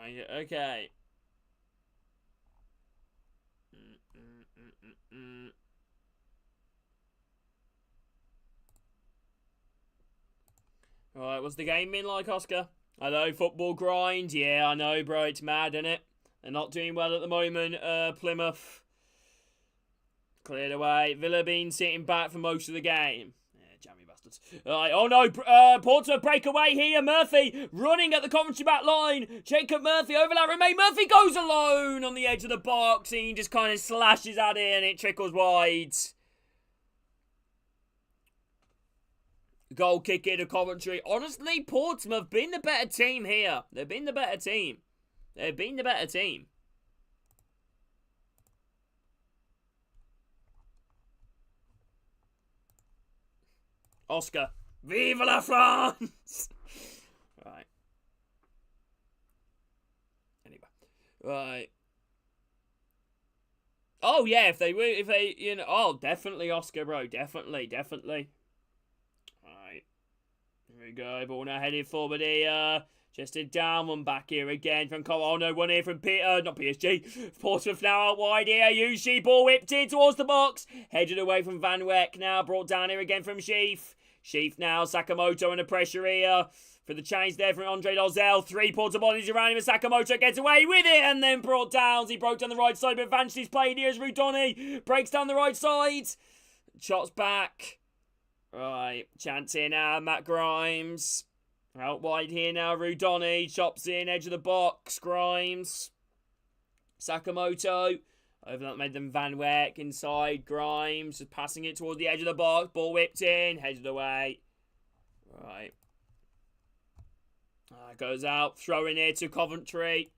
Okay. Alright, what's the game been like, Oscar? I know, football grind. Yeah, I know, bro. It's mad, isn't it? They're not doing well at the moment. Plymouth cleared away. Villa been sitting back for most of the game. Yeah, jammy bastards. Alright, oh no, Portsmouth breakaway here. Murphy running at the Coventry back line. Jacob Murphy, overlap remain. Murphy goes alone on the edge of the box. He just kind of slashes at it and it trickles wide. Goal kick into Coventry. Honestly, Portsmouth been the better team here. They've been the better team. They've been the better team. Oscar. Vive la France! Right. Anyway. Right. Oh, yeah, if they, you know, oh, definitely, Oscar, bro. Definitely. Right. Here we go. Ball now headed forward here. Just a down one back here again from Cole. Oh no, one here from not PSG. Portsmouth now out wide here. Yushi ball whipped in towards the box. Headed away from Van Weck now. Brought down here again from Sheaf. Sheaf now. Sakamoto under pressure here. For the change there from Andre Dozell. 3 Porter bodies around him and Sakamoto gets away with it and then brought down. He broke down the right side, but Vanchi's played here as Rudoni. Breaks down the right side. Shots back. Right. Chance here now. Matt Grimes. Out wide here now, Rudoni. Chops in, edge of the box. Grimes. Sakamoto. Over that made them Van Weck. Inside, Grimes. Just passing it towards the edge of the box. Ball whipped in. Headed away. Right. Goes out. Throwing here to Coventry.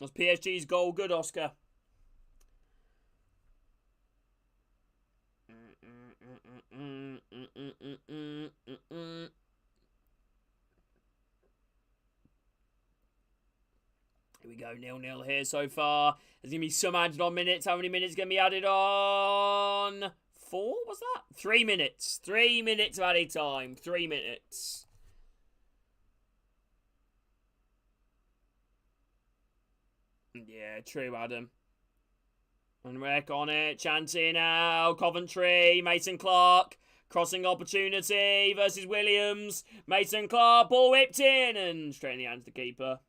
Was PSG's goal good, Oscar? Here we go, 0-0 here so far. There's going to be some added on minutes. How many minutes going to be added on? 4, was that? 3 minutes. 3 minutes of added time. 3 minutes. Yeah, true, Adam. And Rick on it. Chancy now. Coventry. Mason Clark. Crossing opportunity versus Williams. Mason Clark. Ball whipped in. And straight in the hands of the keeper.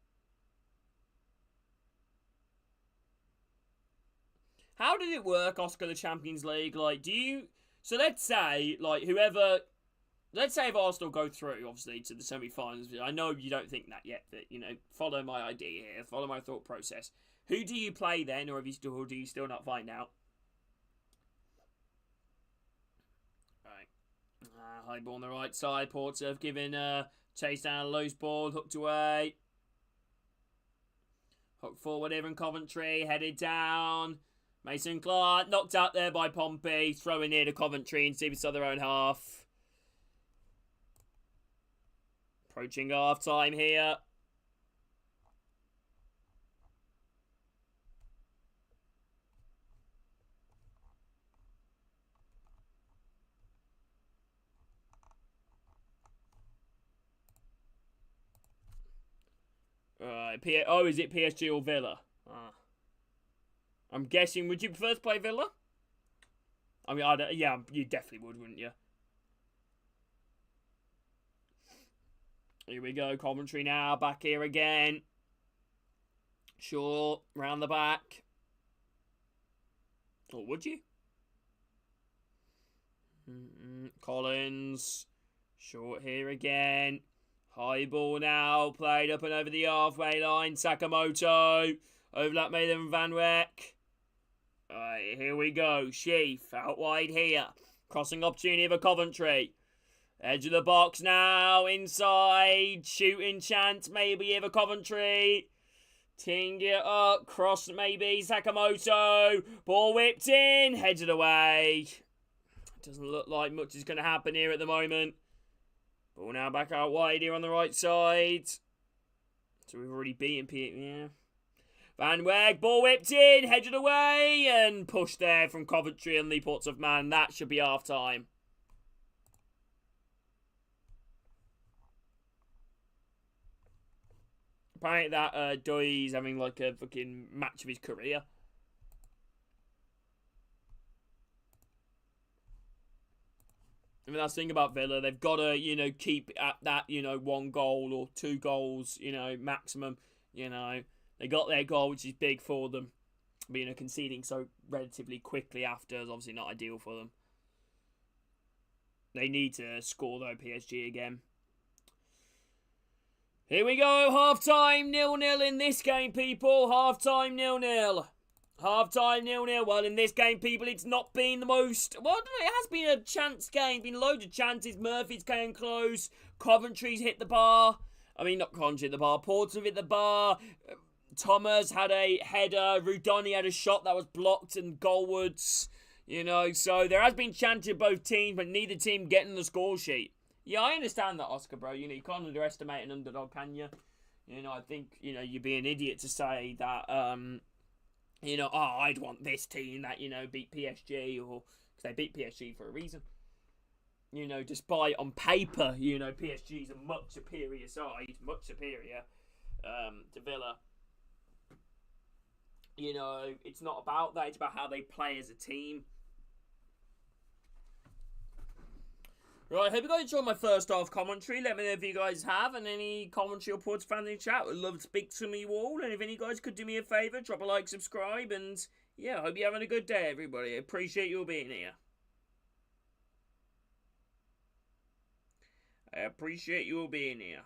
How did it work, Oscar, the Champions League? Like, do you... So let's say, like, whoever... Let's say if Arsenal go through, obviously, to the semi-finals. I know you don't think that yet, but, you know, follow my idea here. Follow my thought process. Who do you play then, or do you still not find out? Right. High ball on the right side. Portsmouth giving chase down a loose ball. Hooked away. Hooked forward here in Coventry. Headed down. Mason Clark knocked out there by Pompey. Throwing near to Coventry and inside their own half. Approaching half time here. Right, is it PSG or Villa? I'm guessing, would you first play Villa? I mean, yeah, you definitely would, wouldn't you? Here we go, Coventry now, back here again. Short, round the back. Or would you? Collins. Short here again. High ball now, played up and over the halfway line. Sakamoto. Overlap made them Van Weck. Alright, here we go. Sheaf out wide here. Crossing opportunity for Coventry. Edge of the box now. Inside. Shooting chance maybe here for Coventry. Ting it up. Cross maybe. Sakamoto. Ball whipped in. Headed away. Doesn't look like much is going to happen here at the moment. Ball now back out wide here on the right side. So we've already beaten yeah. Van Weg, ball whipped in, headed away, and pushed there from Coventry and the Portsmouth man. That should be half time. Apparently that Doy's having like a fucking match of his career. I mean, that's the thing about Villa. They've got to, keep at that, 1 goal or 2 goals, maximum. They got their goal, which is big for them. But, conceding so relatively quickly after is obviously not ideal for them. They need to score, though, PSG again. Here we go, half-time, 0-0 in this game, people. Half-time, 0-0. Half-time, 0-0. Well, in this game, people, it's not been the most... Well, it has been a chance game. Been loads of chances. Murphy's came close. Coventry's hit the bar. I mean, not Coventry hit the bar. Portsmouth hit the bar. Thomas had a header. Rudoni had a shot that was blocked and goalwards. So there has been chances of both teams, but neither team getting the score sheet. Yeah, I understand that, Oscar, bro. You can't underestimate an underdog, can you? I think, you'd be an idiot to say that, I'd want this team that, beat PSG, or because they beat PSG for a reason. Despite on paper, PSG is a much superior side, much superior to Villa. It's not about that. It's about how they play as a team. Right, hope you guys enjoyed my first half commentary. Let me know if you guys have, and any commentary or Ports fans in the chat. Would love to speak to you all, and if any of you guys could do me a favour, drop a like, subscribe, and yeah, hope you're having a good day, everybody. I appreciate you all being here. I appreciate you all being here.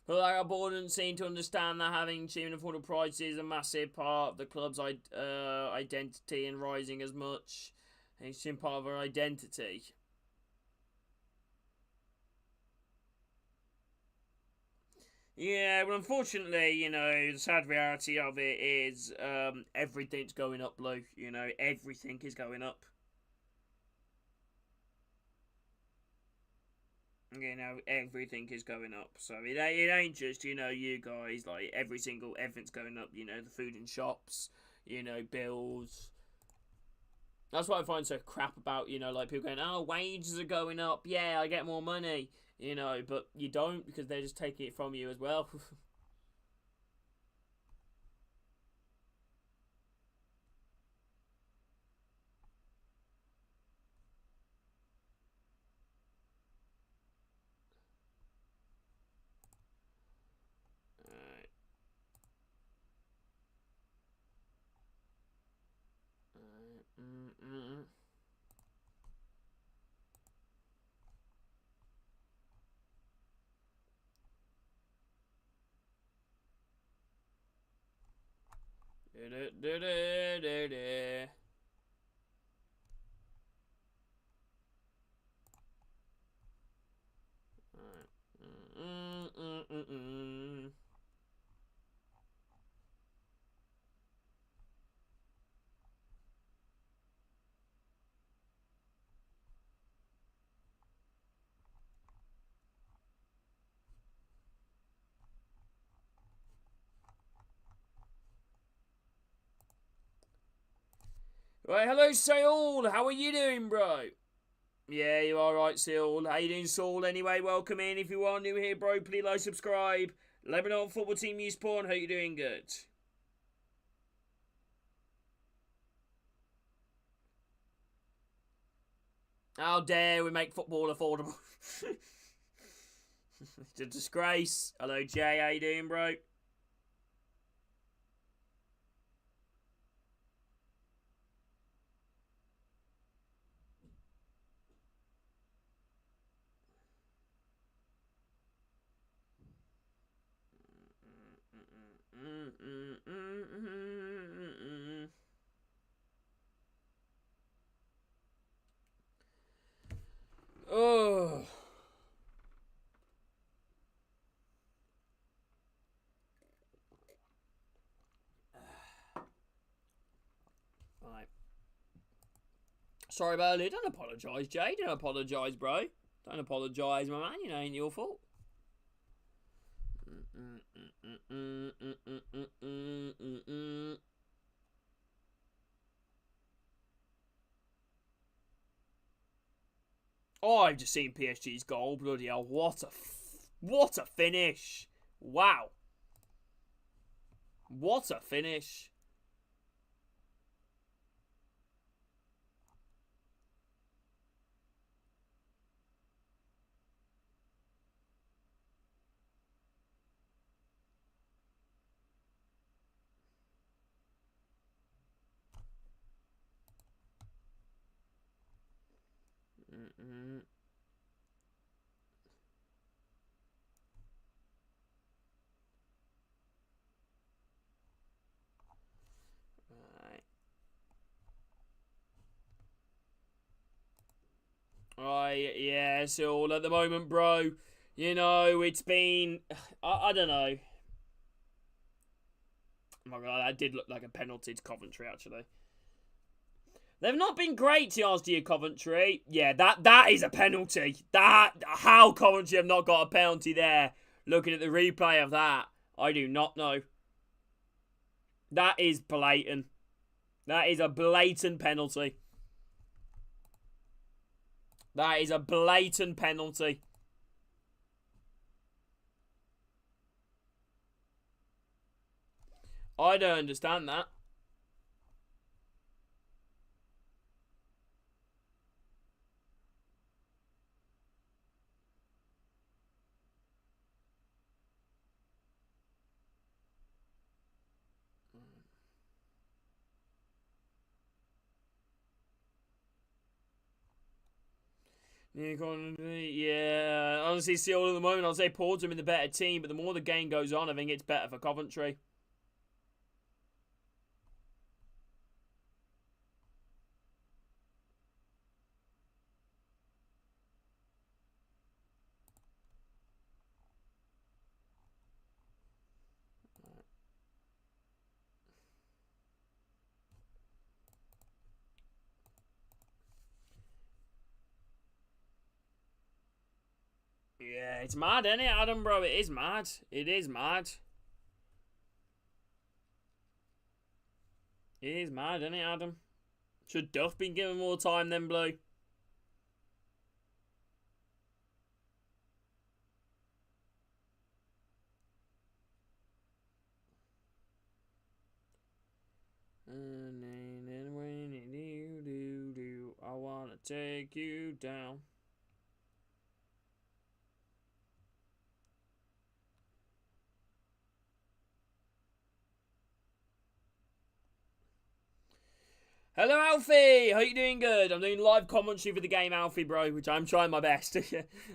But like our board doesn't seem to understand that having cheap and affordable prices is a massive part of the club's identity and rising as much. It's in part of our identity. Yeah, well, unfortunately, the sad reality of it is everything's going up, Blue. Everything is going up. Everything is going up. So it ain't just, you guys, like, everything's going up, the food in shops, bills. That's what I find so crap about, like, people going, oh, wages are going up, yeah, I get more money, but you don't, because they're just taking it from you as well. Right, hello, Saul. How are you doing, bro? Yeah, you are right, Saul. How you doing, Saul? Anyway, welcome in. If you are new here, bro, please like, subscribe. Let me know what football team you support. Hope you're doing good. How dare we make football affordable? It's a disgrace. Hello, Jay. How you doing, bro? Oh. Right. Sorry about it. Don't apologise, Jay. Don't apologise, bro. Don't apologise, my man. Ain't your fault. Oh, I've just seen PSG's goal. Bloody hell! What a finish! Wow! What a finish! Yeah, so at the moment, bro, you know, it's been. I don't know. Oh my god, that did look like a penalty to Coventry, actually. They've not been great, to answer you, Coventry. Yeah, that is a penalty. How Coventry have not got a penalty there? Looking at the replay of that, I do not know. That is blatant. That is a blatant penalty. That is a blatant penalty. I don't understand that. Yeah, honestly, still at the moment, I'll say Portsmouth in the better team, but the more the game goes on, I think it's better for Coventry. Yeah, it's mad, isn't it, Adam, bro? It is mad. It is mad. It is mad, isn't it, Adam? Should Duff been given more time then, Blue? I wanna take you down. Hello, Alfie. How you doing? Good. I'm doing live commentary for the game, Alfie, bro, which I'm trying my best.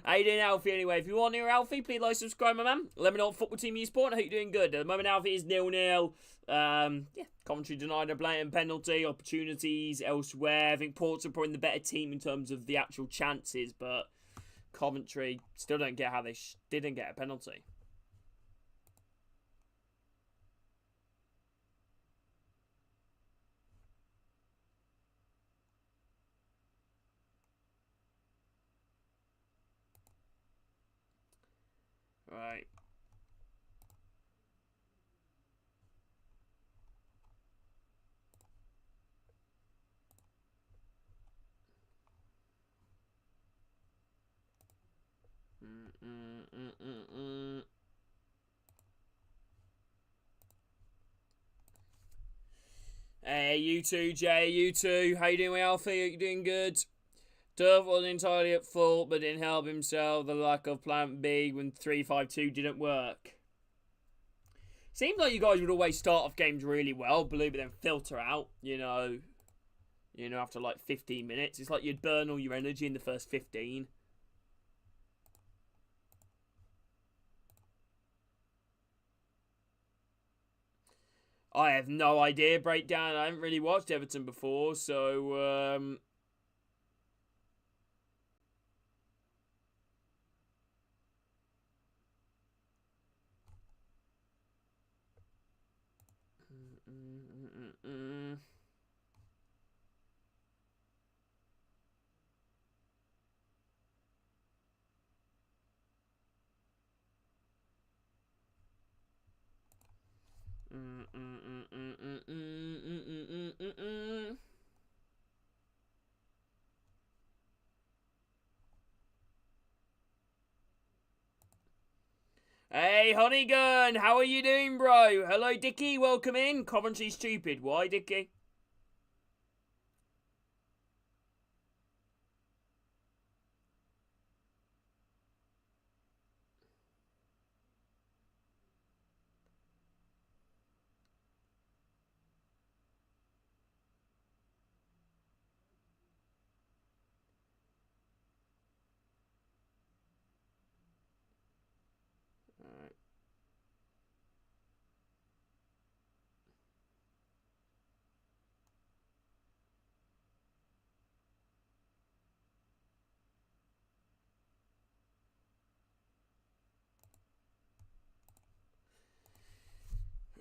How you doing, Alfie? Anyway, if you want to hear Alfie, please like, subscribe, my man. Let me know what football team you support. I hope you're doing good. At the moment, Alfie is 0-0. Yeah, Coventry denied a blatant penalty. Opportunities elsewhere. I think Portsmouth are probably the better team in terms of the actual chances, but Coventry still don't get how they didn't get a penalty. Right. Hey, you too, Jay. You too. How you doing, Alfie? Are you doing good? Duff wasn't entirely at fault, but didn't help himself. The lack of plan B when 3-5-2 didn't work. Seems like you guys would always start off games really well, but then filter out, after like 15 minutes. It's like you'd burn all your energy in the first 15. I have no idea. Breakdown. I haven't really watched Everton before, so Hey, Honeygun, how are you doing, bro? Hello, Dickie, welcome in. Coventry stupid. Why, Dickie?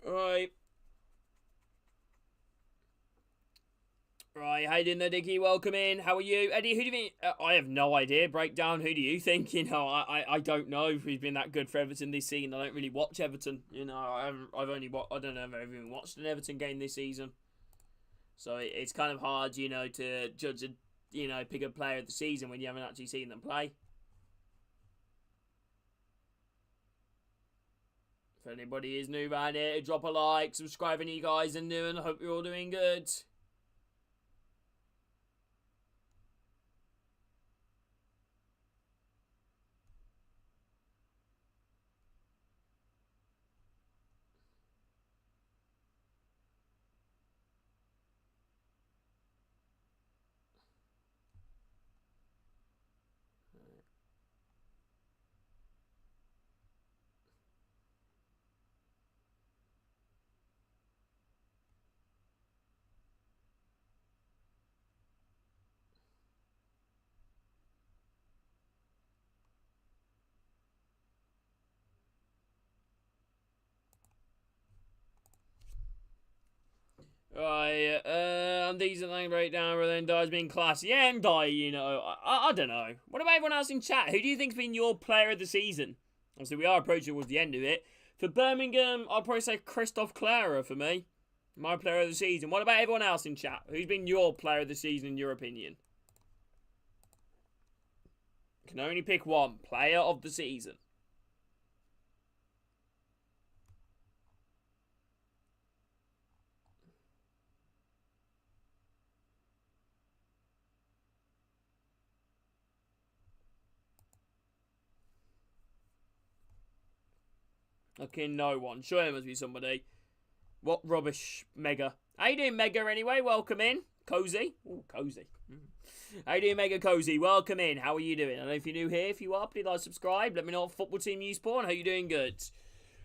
Right. Right, how you doing there, Dickie? Welcome in. How are you? Eddie, who do you think? I have no idea. Breakdown, who do you think? You know, I don't know if he's been that good for Everton this season. I don't really watch Everton. You know, I've only I don't know if I've even watched an Everton game this season. So it's kind of hard, you know, to judge pick a player of the season when you haven't actually seen them play. If anybody is new around here, drop a like, subscribe if you guys are new, and I hope you're all doing good. Right, decent thing breakdown, but then Dye's being classy. Yeah, and Dye, you know, I don't know. What about everyone else in chat? Who do you think's been your player of the season? Obviously, we are approaching towards the end of it. For Birmingham, I'd probably say Christoph Clara for me. My player of the season. What about everyone else in chat? Who's been your player of the season in your opinion? Can only pick one. Player of the season. Okay, no one. Sure, there must be somebody. What rubbish, Mega. How you doing, Mega, anyway? Welcome in. Cozy. Ooh, cozy. How you doing, Mega Cozy? Welcome in. How are you doing? I don't know if you're new here. If you are, please like, subscribe. Let me know what football team you support and how you doing good.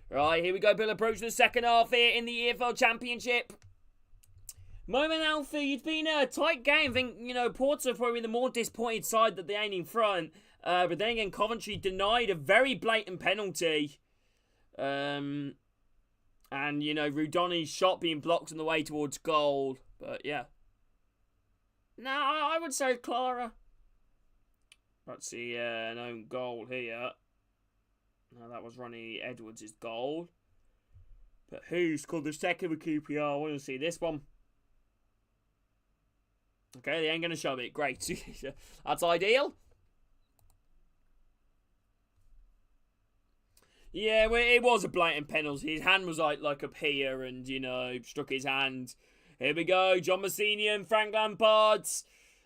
Right, here we go. Bill approaching the second half here in the EFL Championship. Moment Alfie, it's been a tight game. I think, you know, Portsmouth probably the more disappointed side that they ain't in front. But then again, Coventry denied a very blatant penalty. And, you know, Rudoni's shot being blocked on the way towards goal. But, yeah. No, I would say Clara. Let's see, an own goal here. No, that was Ronnie Edwards' goal. But who scored the second with QPR? I want to see this one. Okay, they ain't going to show it. Great. That's ideal. Yeah, well, it was a blatant penalty. His hand was like up here and, you know, struck his hand. Here we go. John Massini and Frank Lampard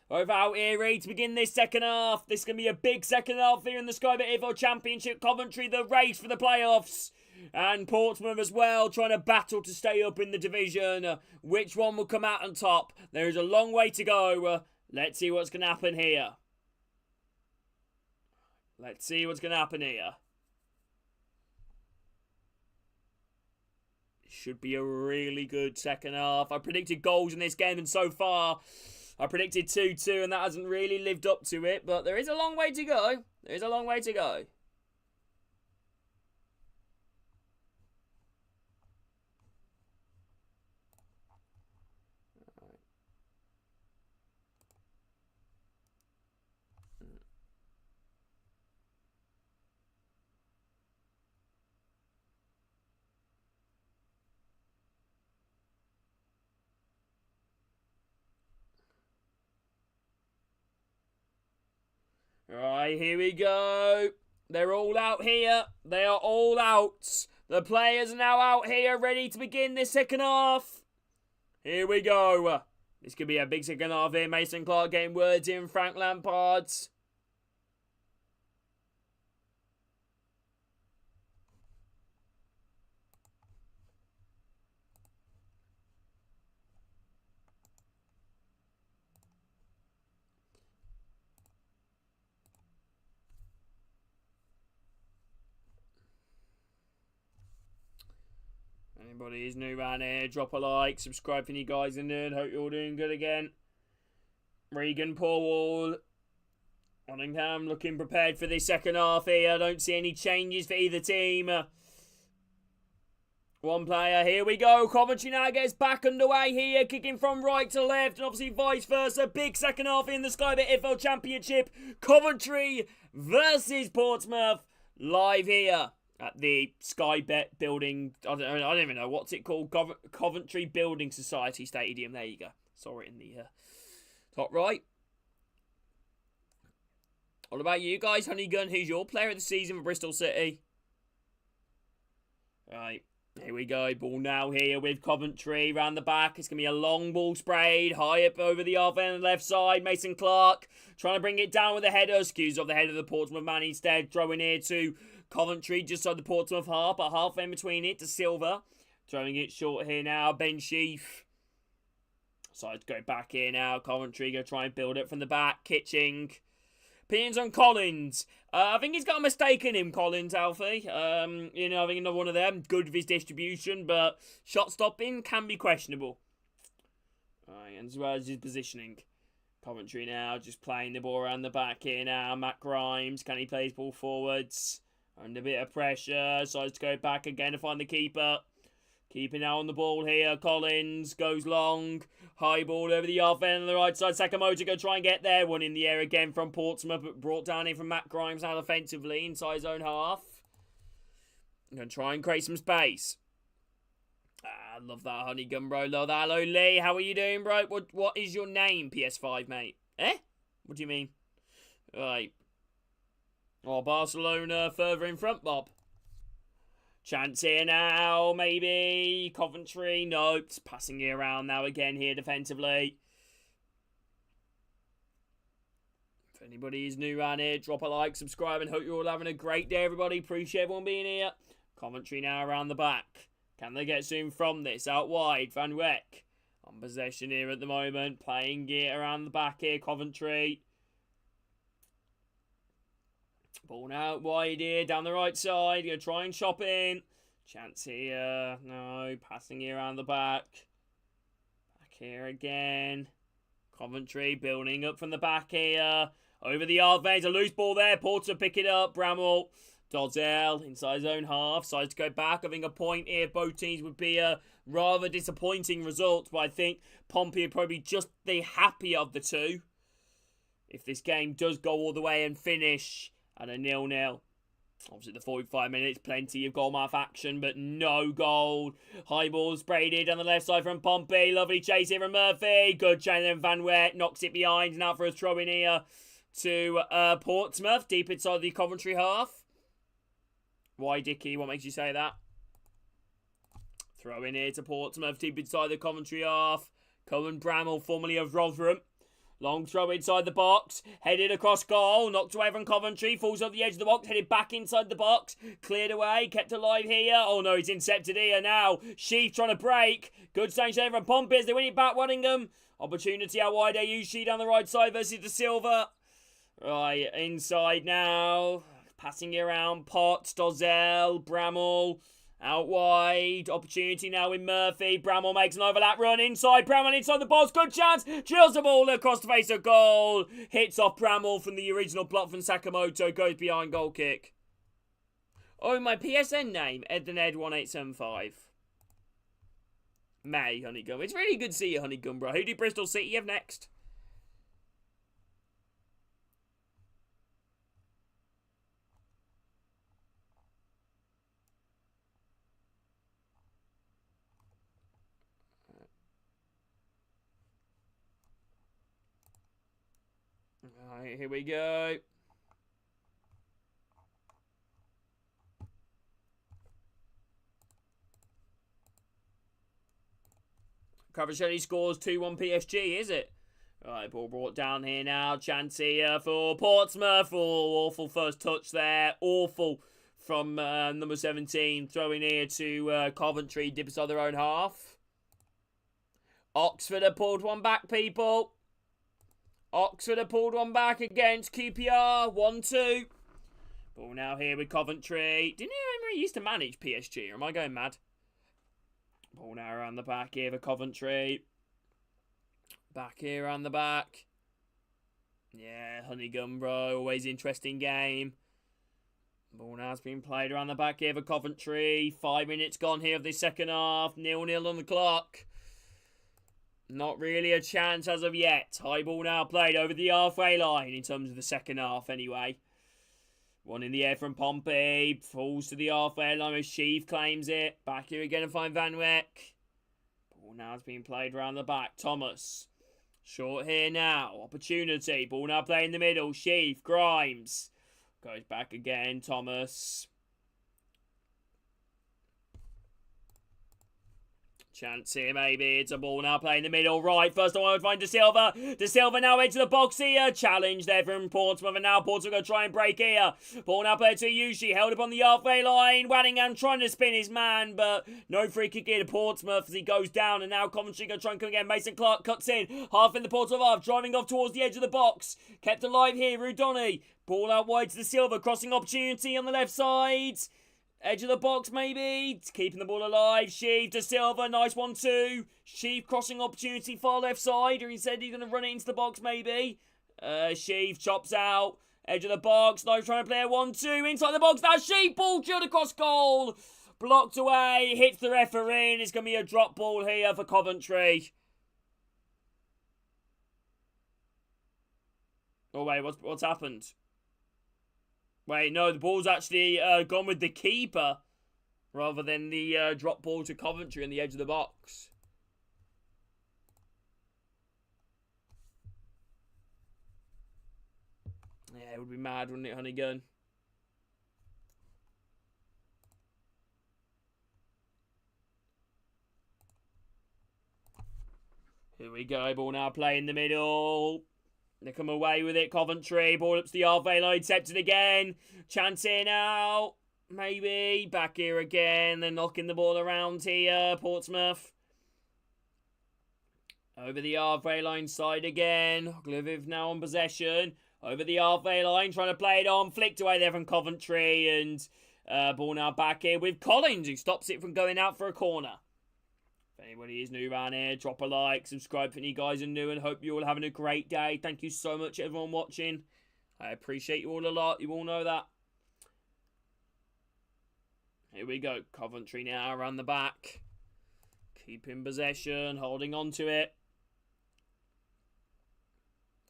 over out here, ready to begin this second half. This is going to be a big second half here in the Sky Bet EFL Championship. Coventry, the race for the playoffs. And Portsmouth as well, trying to battle to stay up in the division. Which one will come out on top? There is a long way to go. Let's see what's going to happen here. Let's see what's going to happen here. Should be a really good second half. I predicted goals in this game, and so far, I predicted 2-2, and that hasn't really lived up to it. But there is a long way to go. There is a long way to go. Right, here we go. They're all out here. They are all out. The players are now out here, ready to begin this second half. Here we go. This could be a big second half here. Mason Clark getting words in. Frank Lampard. Anybody who's new around here, drop a like, subscribe for you guys and hope you're all doing good again. Regan Paul. Nottingham looking prepared for this second half here. I don't see any changes for either team. One player, here we go. Coventry now gets back underway here, kicking from right to left, and obviously vice versa. Big second half in the Sky Bet EFL Championship. Coventry versus Portsmouth, live here at the Sky Bet building. I don't even know what's it called. Coventry Building Society Stadium. There you go. Saw it in the top right. What about you guys, Honeygun? Who's your player of the season for Bristol City? Right. Here we go, ball now here with Coventry round the back. It's going to be a long ball sprayed, high up over the half end left side. Mason Clark trying to bring it down with a header. Skews off the head of the Portsmouth man instead. Throwing here to Coventry just side the Portsmouth half, but half end between it to Silver. Throwing it short here now, Ben Sheaf. Decides to go back here now. Coventry going to try and build it from the back. Kitching. Opinions on Collins. I think he's got a mistake in him, Collins, Alfie. I think another one of them. Good with his distribution, but shot stopping can be questionable. Right, and as well as his positioning. Coventry now just playing the ball around the back here now. Matt Grimes, can he play his ball forwards? Under a bit of pressure. Decides to go back again to find the keeper. Keeping now on the ball here. Collins goes long. High ball over the half end on the right side. Sakamoto going to try and get there. One in the air again from Portsmouth. But brought down in from Matt Grimes now offensively inside his own half. Going to try and create some space. I love that Honeygun, bro. Love that. Hello, Lee. How are you doing, bro? What is your name, PS5, mate? Eh? What do you mean? Right. Oh, Barcelona further in front, Bob. Chance here now, maybe. Coventry, no. It's passing it around now again here defensively. If anybody is new around here, drop a like, subscribe, and hope you're all having a great day, everybody. Appreciate everyone being here. Coventry now around the back. Can they get soon from this? Out wide, Van Weck. On possession here at the moment. Playing it around the back here, Coventry. Ball out wide here, down the right side. Going to try and chop in. Chance here. No. Passing here around the back. Back here again. Coventry building up from the back here. Over the yard. There's a loose ball there. Porter pick it up. Bramall. Dodzell inside his own half. Decides to go back. I think a point here. Both teams would be a rather disappointing result. But I think Pompey are probably just the happier of the two. If this game does go all the way and finish and a 0-0. Obviously, the 45 minutes, plenty of goal-mouth action, but no goal. High ball sprayed in down the left side from Pompey. Lovely chase here from Murphy. Good chase from Van Wert. Knocks it behind. Now for a throw in here to Portsmouth. Deep inside the Coventry half. Why, Dickie? What makes you say that? Throw in here to Portsmouth. Deep inside the Coventry half. Cohen Bramall, formerly of Rotherham. Long throw inside the box. Headed across goal. Knocked away from Coventry. Falls off the edge of the box. Headed back inside the box. Cleared away. Kept alive here. Oh no, he's intercepted here now. Sheaf trying to break. Good save from Pompey as they win it back. Waddingham. Opportunity out wide. Ayushi down the right side versus the Silver. Right, inside now. Passing it around. Potts, Dozzell, Bramall. Out wide. Opportunity now with Murphy. Bramall makes an overlap run inside. Bramall inside the box. Good chance. Drills the ball across the face of goal. Hits off Bramall from the original block from Sakamoto. Goes behind goal kick. Oh, my PSN name. EdTheNed1875. May, Honeygun. It's really good to see you, Honeygun, bro. Who do Bristol City have next? Alright, here we go. Coventry scores 2-1 PSG, is it? Right, ball brought down here now. Chance here for Portsmouth. Oh, awful first touch there. Awful from number 17. Throwing here to Coventry. Dip inside their own half. Oxford have pulled one back, people. Oxford have pulled one back against QPR. 1-2. Ball now here with Coventry. Didn't you Emery used to manage PSG? Or am I going mad? Ball now around the back here for Coventry. Back here around the back. Yeah, Honeycomb, bro. Always interesting game. Ball now has been played around the back here for Coventry. 5 minutes gone here of the second half. 0-0 on the clock. Not really a chance as of yet. High ball now played over the halfway line in terms of the second half anyway. One in the air from Pompey. Falls to the halfway line as Sheaf claims it. Back here again and find Van Wyck. Ball now has been played around the back. Thomas. Short here now. Opportunity. Ball now playing in the middle. Sheaf. Grimes. Goes back again. Thomas. Chance here, maybe. It's a ball now playing in the middle. Right, first one I would find De Silva. De Silva now into the box here. Challenge there from Portsmouth. And now Portsmouth going to try and break here. Ball now played to Yushi. Held up on the halfway line. Waddingham trying to spin his man. But no free kick here to Portsmouth as he goes down. And now Coventry going to try and come again. Mason Clark cuts in. Half in the Portsmouth half. Driving off towards the edge of the box. Kept alive here. Rudoni. Ball out wide to De Silva. Crossing opportunity on the left side. Edge of the box, maybe. Keeping the ball alive. Sheaf to Silva. Nice 1-2. Sheaf crossing opportunity far left side. Or he said he's going to run it into the box, maybe. Sheaf chops out. Edge of the box. Nice trying to play a 1-2. Inside the box. Now Sheaf. Ball drilled across goal. Blocked away. Hits the referee. It's going to be a drop ball here for Coventry. Oh, wait. What's happened? Wait, no, the ball's actually gone with the keeper rather than the drop ball to Coventry on the edge of the box. Yeah, it would be mad, wouldn't it, Honeygun? Here we go, ball now play in the middle. They come away with it, Coventry. Ball up to the halfway line, accepted again. Chance here now. Maybe. Back here again. They're knocking the ball around here, Portsmouth. Over the halfway line side again. Gliviv now on possession. Over the halfway line, trying to play it on. Flicked away there from Coventry. And ball now back here with Collins, who stops it from going out for a corner. If anybody is new around here, drop a like, subscribe if any guys are new, and hope you're all having a great day. Thank you so much, everyone watching. I appreciate you all a lot. You all know that. Here we go. Coventry now around the back. Keeping possession, holding on to it.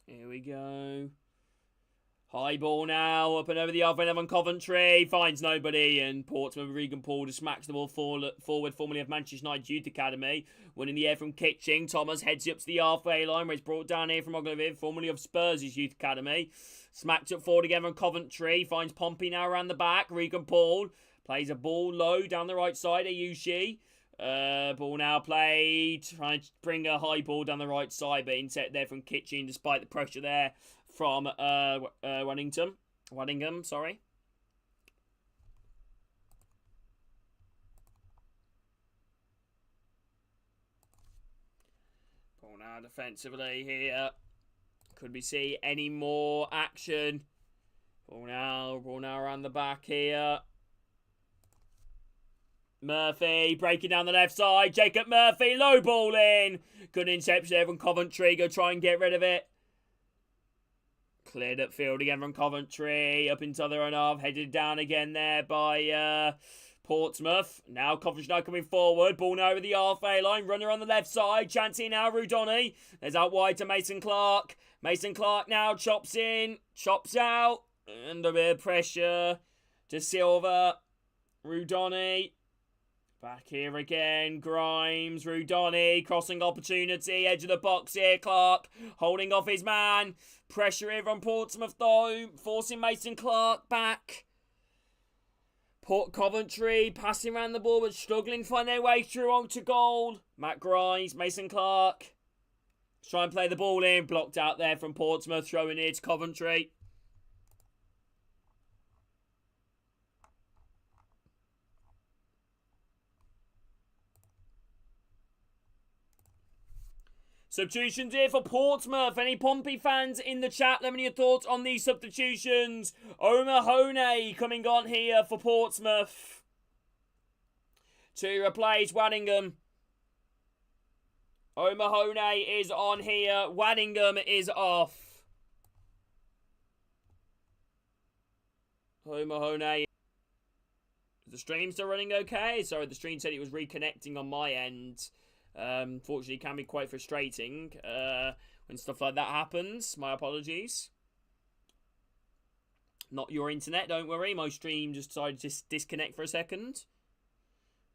Here we go. High ball now, up and over the other end on Coventry. Finds nobody, and Portsmouth, Regan Paul just smacks the ball forward, formerly of Manchester United Youth Academy. One in the air from Kitching. Thomas heads up to the halfway line, where it's brought down here from Ogleviv, formerly of Spurs' Youth Academy. Smacked up forward again from Coventry. Finds Pompey now around the back. Regan Paul plays a ball low down the right side. Ayushi. Ball now played. Trying to bring a high ball down the right side, but inset there from Kitching, despite the pressure there from Waddingham, sorry. Ball now defensively here. Could we see any more action? Ball now around the back here. Murphy breaking down the left side. Jacob Murphy, low ball in. Good interception there from Coventry. Go try and get rid of it. Cleared upfield again from Coventry. Up into their own half. Headed down again there by Portsmouth. Now Coventry now coming forward. Ball now over the halfway line. Runner on the left side. Chancey now. Rudoni. There's out wide to Mason Clark. Mason Clark now chops in. Chops out. Under a bit of pressure. De Silva. Rudoni. Back here again, Grimes, Rudoni, crossing opportunity, edge of the box here, Clark, holding off his man. Pressure here from Portsmouth though, forcing Mason Clark back. Port Coventry passing around the ball but struggling to find their way through onto goal. Matt Grimes, Mason Clark. Try and play the ball in. Blocked out there from Portsmouth. Throwing it to Coventry. Substitutions here for Portsmouth. Any Pompey fans in the chat? Let me know your thoughts on these substitutions. O'Mahony coming on here for Portsmouth to replace Waddingham. O'Mahony is on here. Waddingham is off. O'Mahony. The stream still running okay? Sorry, the stream said it was reconnecting on my end. Fortunately, it can be quite frustrating when stuff like that happens. My apologies. Not your internet, don't worry. My stream just decided to disconnect for a second.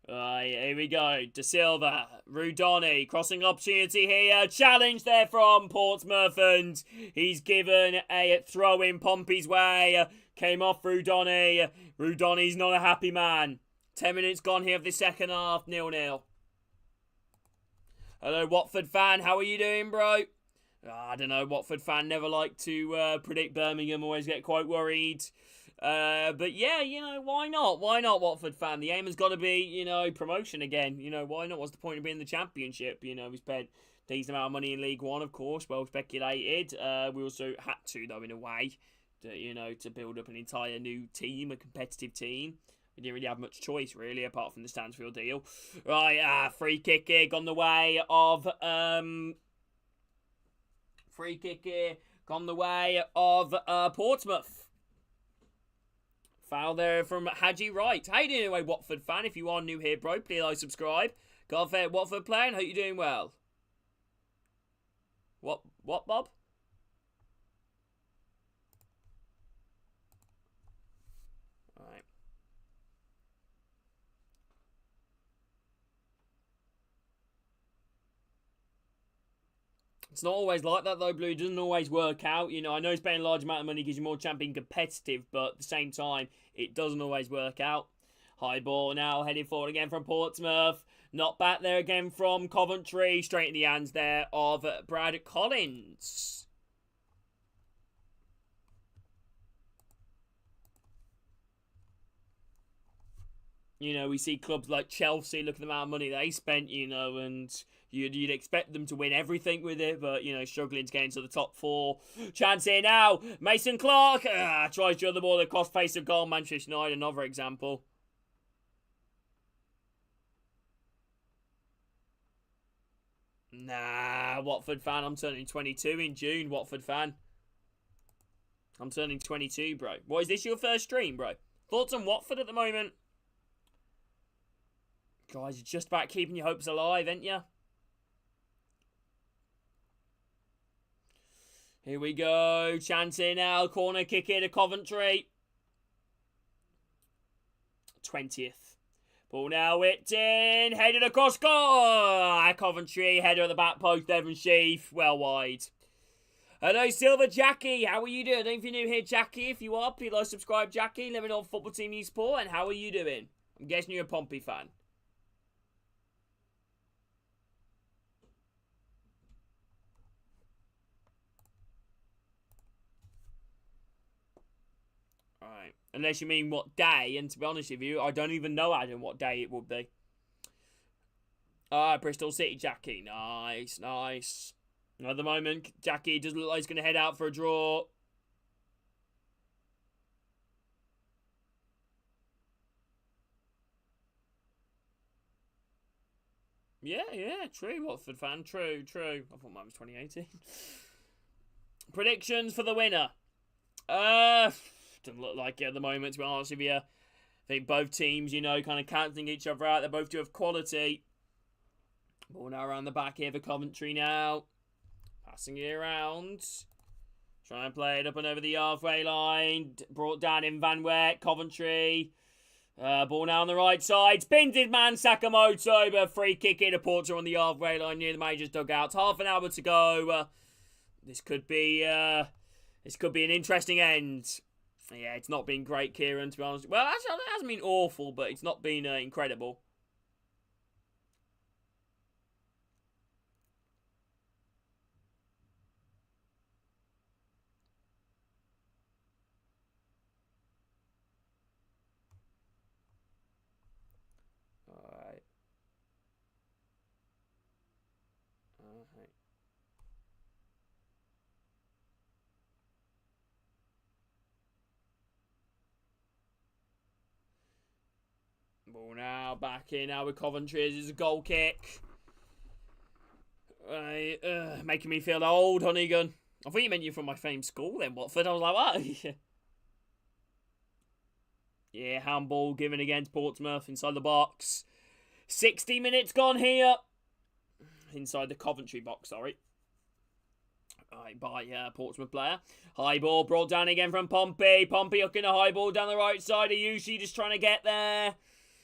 Here we go. De Silva, Rudoni, crossing opportunity here. Challenge there from Portsmouth, and he's given a throw in Pompey's way. Came off Rudoni. Rudoni's not a happy man. 10 minutes gone here of the second half, 0-0. Hello, Watford fan. How are you doing, bro? I don't know. Watford fan never like to predict Birmingham. Always get quite worried. But yeah, why not? Why not, Watford fan? The aim has got to be, promotion again. Why not? What's the point of being in the Championship? We spent a decent amount of money in League One, of course. Well speculated. We also had to, though, in a way, to build up an entire new team, a competitive team. We didn't really have much choice, really, apart from the Stansfield deal. Right, free kick here gone the way of... free kick here gone the way of Portsmouth. Foul there from Haji Wright. How you doing anyway, Watford fan? If you are new here, bro, please like, subscribe. Got a fair Watford playing. Hope you're doing well. What, Bob? Alright. It's not always like that, though, Blue. It doesn't always work out. I know spending a large amount of money gives you more chance being competitive, but at the same time, it doesn't always work out. High ball now, heading forward again from Portsmouth. Not back there again from Coventry. Straight in the hands there of Brad Collins. We see clubs like Chelsea, look at the amount of money they spent, and you'd expect them to win everything with it, but, struggling to get into the top four. Chance here now. Mason Clark tries to drill the ball across face of goal. Manchester United, another example. Nah, Watford fan. I'm turning 22 in June, Watford fan. I'm turning 22, bro. What, is this your first stream, bro? Thoughts on Watford at the moment? Guys, you're just about keeping your hopes alive, ain't ya? Here we go. Chance here now. Corner kick here to Coventry. 20th. Ball now whipped in. Headed across goal. Coventry. Header at the back post. Devon Sheaf. Well wide. Hello, Silver Jackie. How are you doing? I don't know if you're new here, Jackie. If you are, please like, subscribe, Jackie. Let me know what football team you support. And how are you doing? I'm guessing you're a Pompey fan. Alright. Unless you mean what day, and to be honest with you, I don't even know, Adam, what day it would be. Bristol City, Jackie. Nice, nice. At the moment, Jackie doesn't look like he's going to head out for a draw. Yeah, true, Watford fan. True. I thought mine was 2018. Predictions for the winner. Doesn't look like it at the moment, to be honest with you. I think both teams, kind of cancelling each other out. They both do have quality. Ball now around the back here for Coventry now. Passing it around. Try and play it up and over the halfway line. Brought down in Van Wyk. Coventry. Ball now on the right side. Spins his man Sakamoto. But free kick in to Porter on the halfway line near the Major's dugout. Half an hour to go. This could be an interesting end. Yeah, it's not been great, Kieran, to be honest. Well, actually, it hasn't been awful, but it's not been incredible. Alright. Alright. Ball now, back in now with Coventry. This is a goal kick. Making me feel old, Honeygun. I thought you meant you from my famed school then, Watford. I was like, what? Yeah, handball given against Portsmouth inside the box. 60 minutes gone here. Inside the Coventry box, sorry. Right, by Portsmouth player. High ball brought down again from Pompey. Pompey hooking a high ball down the right side. Ayushi just trying to get there.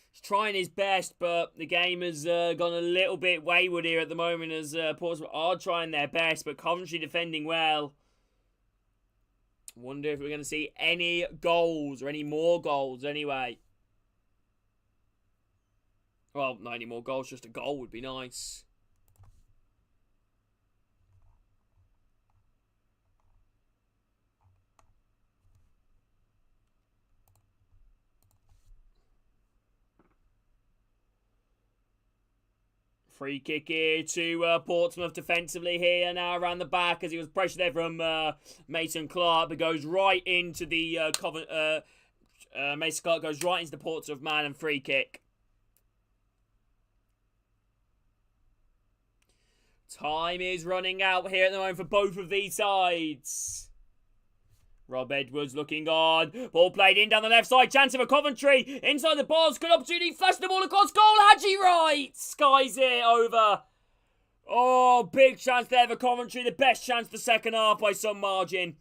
He's trying his best, but the game has gone a little bit wayward here at the moment as Portsmouth are trying their best, but Coventry defending well. Wonder if we're going to see any goals or any more goals anyway. Well, not any more goals, just a goal would be nice. Free kick here to Portsmouth defensively here now around the back as he was pressured there from Mason Clark, but goes right into the Mason Clark goes right into the Portsmouth man and free kick. Time is running out here at the moment for both of these sides. Rob Edwards looking on. Ball played in down the left side. Chance for Coventry. Inside the box. Good opportunity. Flash the ball across goal. Hadji Wright skies it over. Oh, big chance there for Coventry. The best chance the second half by some margin.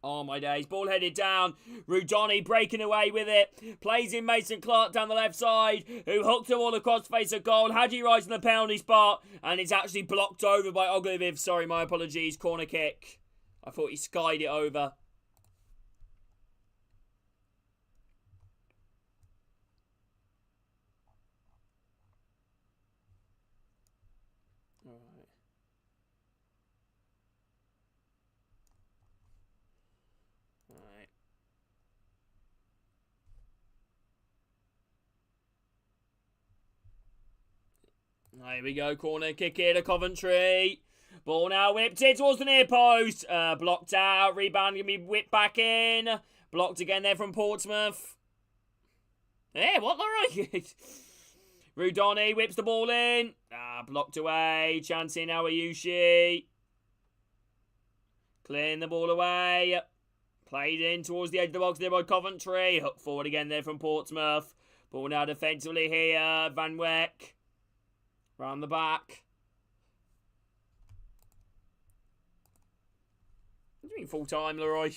Oh my days, ball headed down. Rudoni breaking away with it. Plays in Mason Clark down the left side, who hooked the ball across face of goal. Hadji Wright's in the penalty spot, and it's actually blocked over by Ogliviv. Sorry, my apologies. Corner kick. I thought he skied it over. Here we go, corner kick here to Coventry. Ball now whipped in towards the near post. Blocked out, rebound can be whipped back in. Blocked again there from Portsmouth. Yeah, what the right? Rudoni whips the ball in. Blocked away. Chance in now Ayushi. Clearing the ball away. Played in towards the edge of the box there by Coventry. Hook forward again there from Portsmouth. Ball now defensively here. Van Weck. Round the back. What do you mean full time, Leroy?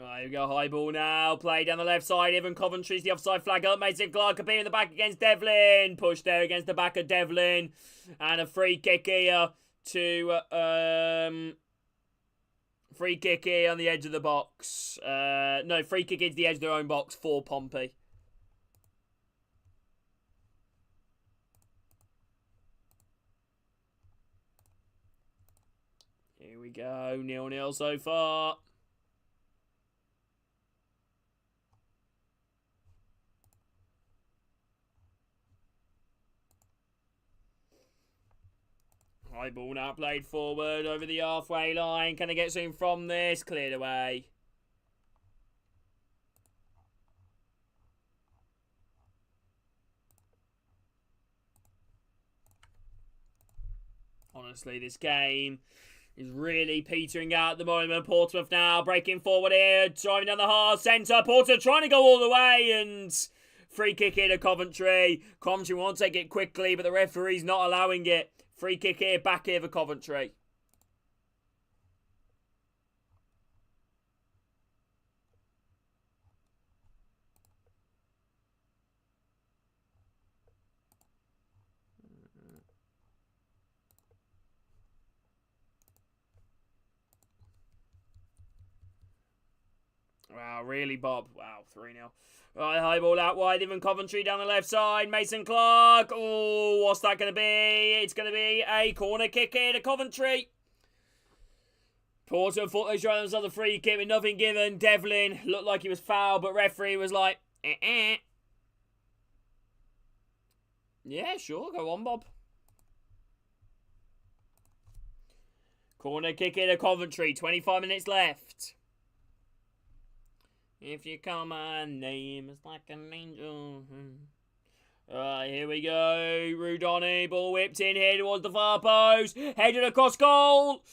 Right, here we go, high ball now. Play down the left side. Even Coventry's the offside flag up. Mason Clark appearing in the back against Devlin. Push there against the back of Devlin. And a free kick here to... free kick here on the edge of the box. No, free kick into the edge of their own box for Pompey. Here we go. 0-0 so far. High ball now played forward over the halfway line. Can they get something from this? Cleared away. Honestly, this game is really petering out at the moment. Portsmouth now breaking forward here. Driving down the hard centre. Portsmouth trying to go all the way and... free kick here to Coventry. Coventry won't take it quickly, but the referee's not allowing it. Free kick here, back here for Coventry. Wow, really, Bob? Wow, 3-0. Right, high ball out wide, even Coventry down the left side. Mason Clark. Oh, what's that going to be? It's going to be a corner kick here to Coventry. Porto thought they tried themselves a free kick with nothing given. Devlin looked like he was fouled, but referee was like, Yeah, sure, go on, Bob. Corner kick here to Coventry, 25 minutes left. If you call my name, it's like an angel. Alright, here we go. Rudoni, ball whipped in here towards the far post. Headed across goal.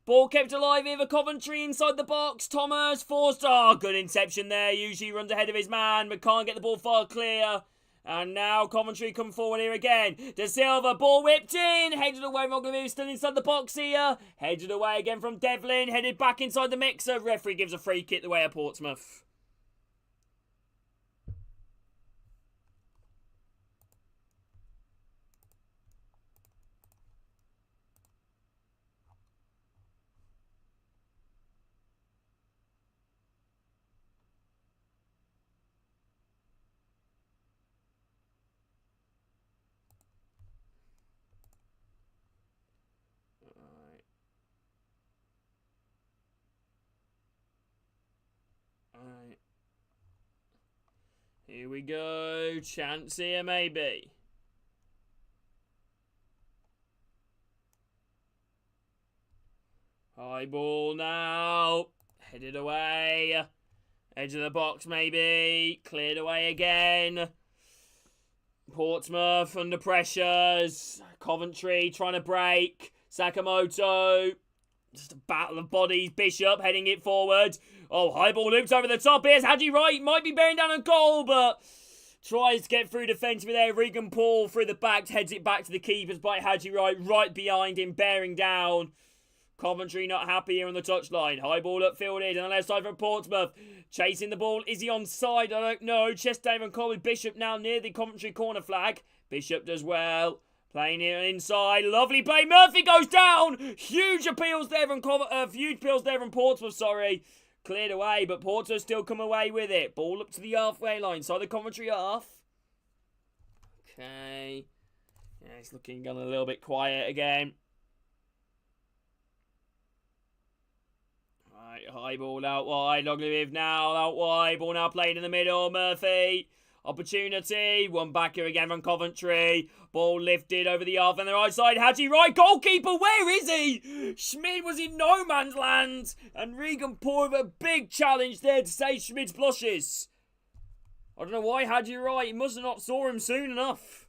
Ball kept alive here for Coventry inside the box. Thomas forced. Oh, good inception there. Usually runs ahead of his man, but can't get the ball far clear. And now Coventry come forward here again. De Silva, ball whipped in. Headed away. Mogilevich still inside the box here. Headed away again from Devlin. Headed back inside the mixer. Referee gives a free kick the way of Portsmouth. Alright. Here we go. Chance here, maybe. High ball now. Headed away. Edge of the box, maybe. Cleared away again. Portsmouth under pressures. Coventry trying to break. Sakamoto. Just a battle of bodies. Bishop heading it forward. Oh, high ball loops over the top. Here's Hadji Wright. Might be bearing down a goal, but tries to get through defensively there. Regan Paul through the back. Heads it back to the keepers by Hadji Wright. Right behind him, bearing down. Coventry not happy here on the touchline. High ball upfielded on the left side for Portsmouth. Chasing the ball. Is he onside? I don't know. Chester and Colin Bishop now near the Coventry corner flag. Bishop does well. Playing here inside. Lovely play. Murphy goes down. Huge appeals there from Portsmouth, sorry. Cleared away, but Porto still come away with it. Ball up to the halfway line. So the Coventry half. Okay. Yeah, it's looking a little bit quiet again. Right, high ball out wide. Logliviv now out wide. Ball now played in the middle. Murphy. Opportunity. One back here again from Coventry. Ball lifted over the half and the right side. Hadji Wright, goalkeeper. Where is he? Schmid was in no man's land. And Regan Paul with a big challenge there to save Schmid's blushes. I don't know why Hadji Wright. He must have not saw him soon enough.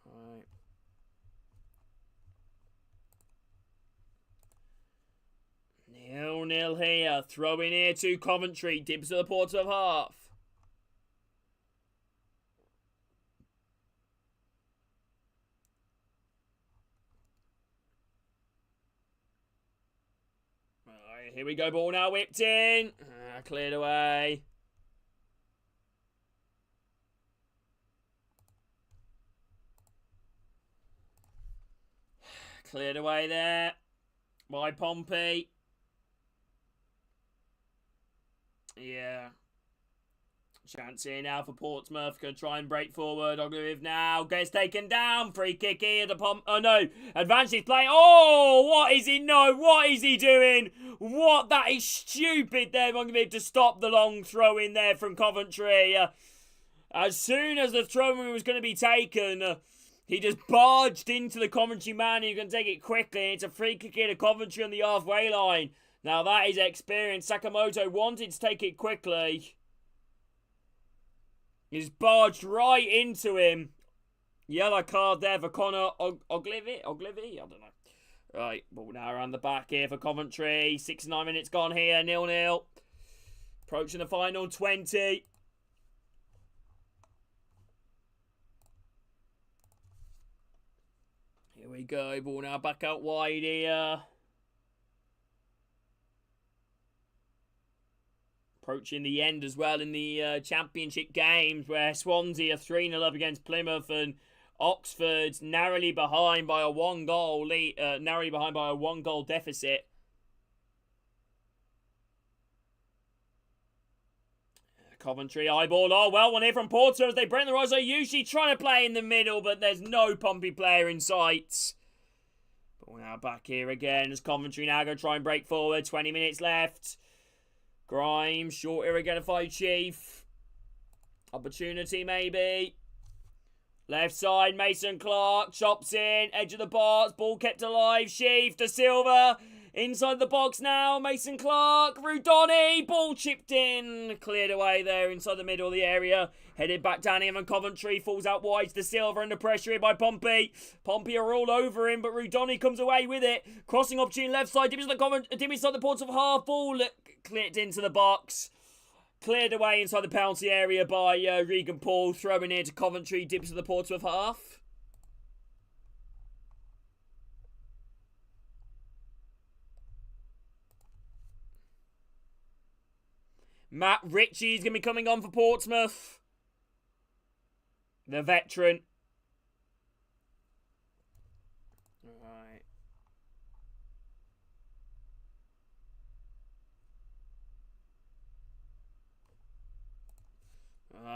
Right. 0-0 here. Throw in here to Coventry. Dibs to the Portsmouth half. Right, here we go. Ball now whipped in. Cleared away. Cleared away there by Pompey. Yeah. Chance here now for Portsmouth. Going to try and break forward. Ogleviv now. Gets taken down. Free kick here to Oh, no. Advances play. Oh, what is he? No, what is he doing? What? That is stupid there. Ogleviv to stop the long throw in there from Coventry. As soon as the throw was going to be taken, he just barged into the Coventry man. He can take it quickly. It's a free kick here to Coventry on the halfway line. Now that is experience. Sakamoto wanted to take it quickly. He's barged right into him. Yellow card there for Connor Ogilvie? I don't know. Right, ball now around the back here for Coventry. 6-9 minutes gone here, 0-0. Approaching the final 20. Here we go, ball now back out wide here. approaching the end as well in the Championship games, where Swansea are 3-0 up against Plymouth and Oxford narrowly behind by a one-goal deficit. Coventry eyeball. Oh, well, one here from Portsmouth as they bring the rise. Usually trying to play in the middle, but there's no Pompey player in sight. But we're now back here again as Coventry now go try and break forward. 20 minutes left. Grimes, short here again by Chief. Opportunity maybe. Left side, Mason Clark chops in, edge of the box, ball kept alive. Sheaf to Silva. Inside the box now, Mason Clark, Rudoni, ball chipped in, cleared away there inside the middle of the area, headed back down here and Coventry, falls out wide to Silva under pressure here by Pompey. Pompey are all over him, but Rudoni comes away with it, crossing opportunity left side, dips inside the Portsmouth half, ball clipped into the box, cleared away inside the penalty area by Regan Paul, throwing it to Coventry, dips to the Portsmouth half. Matt Ritchie's going to be coming on for Portsmouth. The veteran. Alright.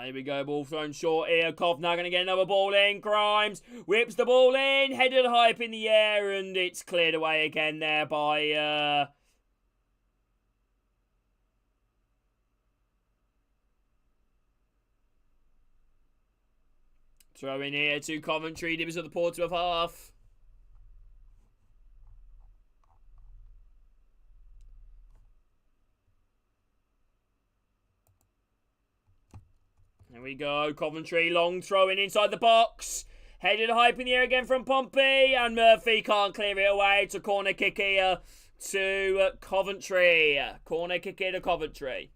Here we go, ball thrown short here. Koff now going to get another ball in. Grimes whips the ball in. Headed high up in the air and it's cleared away again there by... Throw in here to Coventry, dips at the Portsmouth half. There we go, Coventry, long throw in inside the box. Headed high up in the air again from Pompey, and Murphy can't clear it away. It's a corner kick here to Coventry. Corner kick here to Coventry.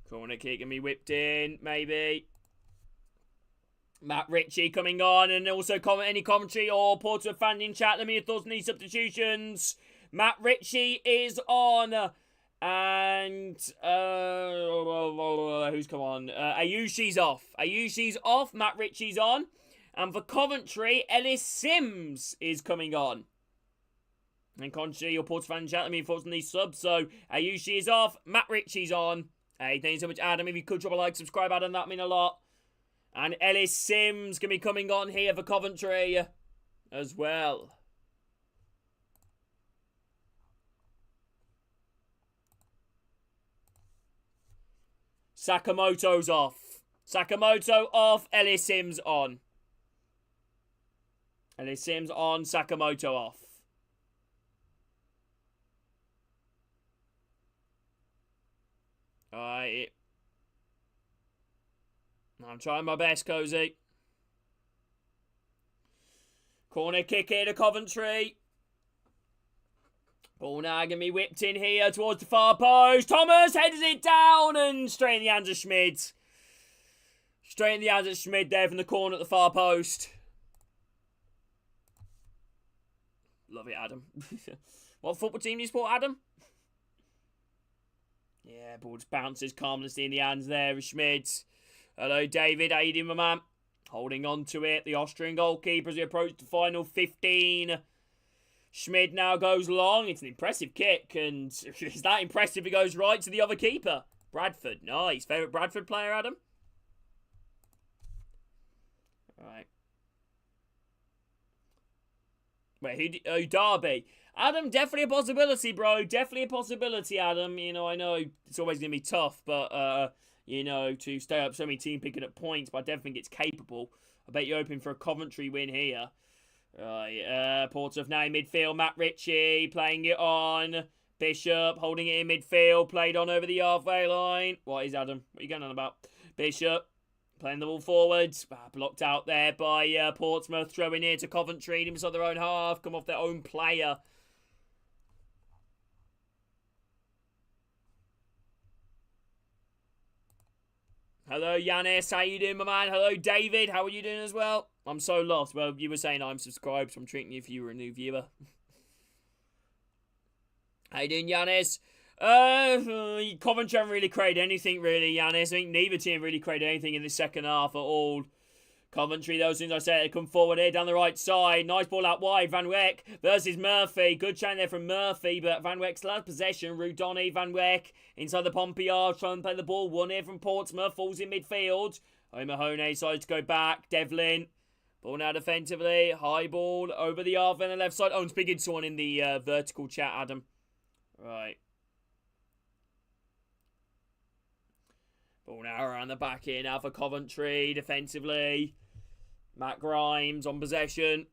Corner kick can be whipped in, maybe. Matt Ritchie coming on, and also any commentary or Portsmouth fan in chat. Let me know your thoughts on these substitutions. Matt Ritchie is on, and who's come on? Ayushi's off. Ayushi's off. Matt Ritchie's on, and for Coventry, Ellis Sims is coming on. And commentary or Portsmouth fan in chat. Let me know your thoughts on these subs. So Ayushi is off. Matt Ritchie's on. Hey, thank you so much, Adam. If you could drop a like, subscribe, Adam, that'd mean a lot. And Ellis Sims going to be coming on here for Coventry as well. Sakamoto's off. Sakamoto off, Ellis Sims on. Ellis Sims on, Sakamoto off. Alright. I'm trying my best, Cozy. Corner kick here to Coventry. Ball now going to be whipped in here towards the far post. Thomas heads it down and straight in the hands of Schmid. Straight in the hands of Schmid there from the corner at the far post. Love it, Adam. What football team do you support, Adam? Yeah, ball just bounces calmlessly in the hands there of Schmid. Hello, David. How you doing, my man? Holding on to it. The Austrian goalkeeper as we approach the final 15. Schmid now goes long. It's an impressive kick. And is that impressive? It goes right to the other keeper. Bradford. Nice. Favourite Bradford player, Adam? Alright. Wait, who? Oh, Derby. Adam, definitely a possibility, bro. Definitely a possibility, Adam. You know, I know it's always going to be tough, but, you know, to stay up so many teams picking up points, but I definitely think it's capable. I bet you're hoping for a Coventry win here. Portsmouth now in midfield. Matt Ritchie playing it on. Bishop holding it in midfield. Played on over the halfway line. What is Adam? What are you going on about? Bishop playing the ball forwards. Blocked out there by Portsmouth. Throwing here to Coventry. Inside their own half. Come off their own player. Hello, Yanis. How you doing, my man? Hello, David. How are you doing as well? I'm so lost. Well, you were saying I'm subscribed, so I'm treating you if you were a new viewer. How you doing, Yanis? Coventry haven't really created anything, really, Yanis. I think neither team really created anything in the second half at all. Coventry, though, as soon as I said, they come forward here down the right side. Nice ball out wide. Van Wyk versus Murphy. Good chance there from Murphy, but Van Wyk still has possession. Rudoni, Van Wyk inside the Pompey yard, trying to play the ball. One here from Portsmouth, falls in midfield. O'Mahony decides to go back. Devlin, ball now defensively. High ball over the half on the left side. Oh, I'm speaking to someone in the vertical chat, Adam. Right. Ball now around the back here now for Coventry defensively. Matt Grimes on possession.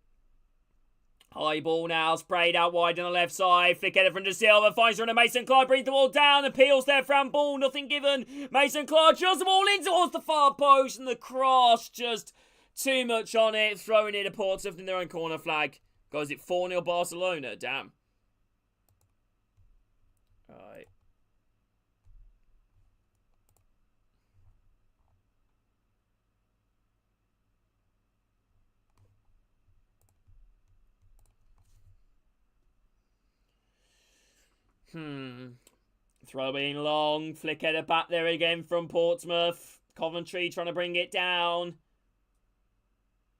High ball now, sprayed out wide on the left side. Flick header from De Silva, finds her on Mason Clark, brings the ball down, appeals there for ball, nothing given. Mason Clark draws the ball in towards the far post, and the cross, just too much on it, throwing it to Portsmouth in their own corner flag. Goes it 4-0 Barcelona, damn. Alright. Throw in long. Flick header back there again from Portsmouth. Coventry trying to bring it down.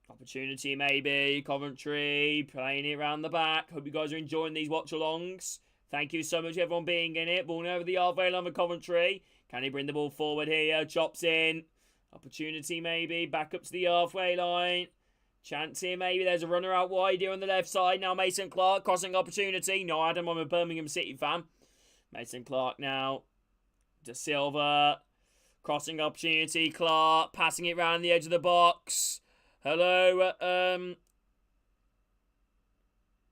Opportunity maybe. Coventry playing it around the back. Hope you guys are enjoying these watch-alongs. Thank you so much everyone being in it. Ball over the halfway line for Coventry. Can he bring the ball forward here? Chops in. Opportunity maybe. Back up to the halfway line. Chance here maybe. There's a runner out wide here on the left side. Now Mason Clark crossing opportunity. No, Adam, I'm a Birmingham City fan. Mason Clark now. De Silva. Crossing opportunity. Clark passing it round the edge of the box. Hello,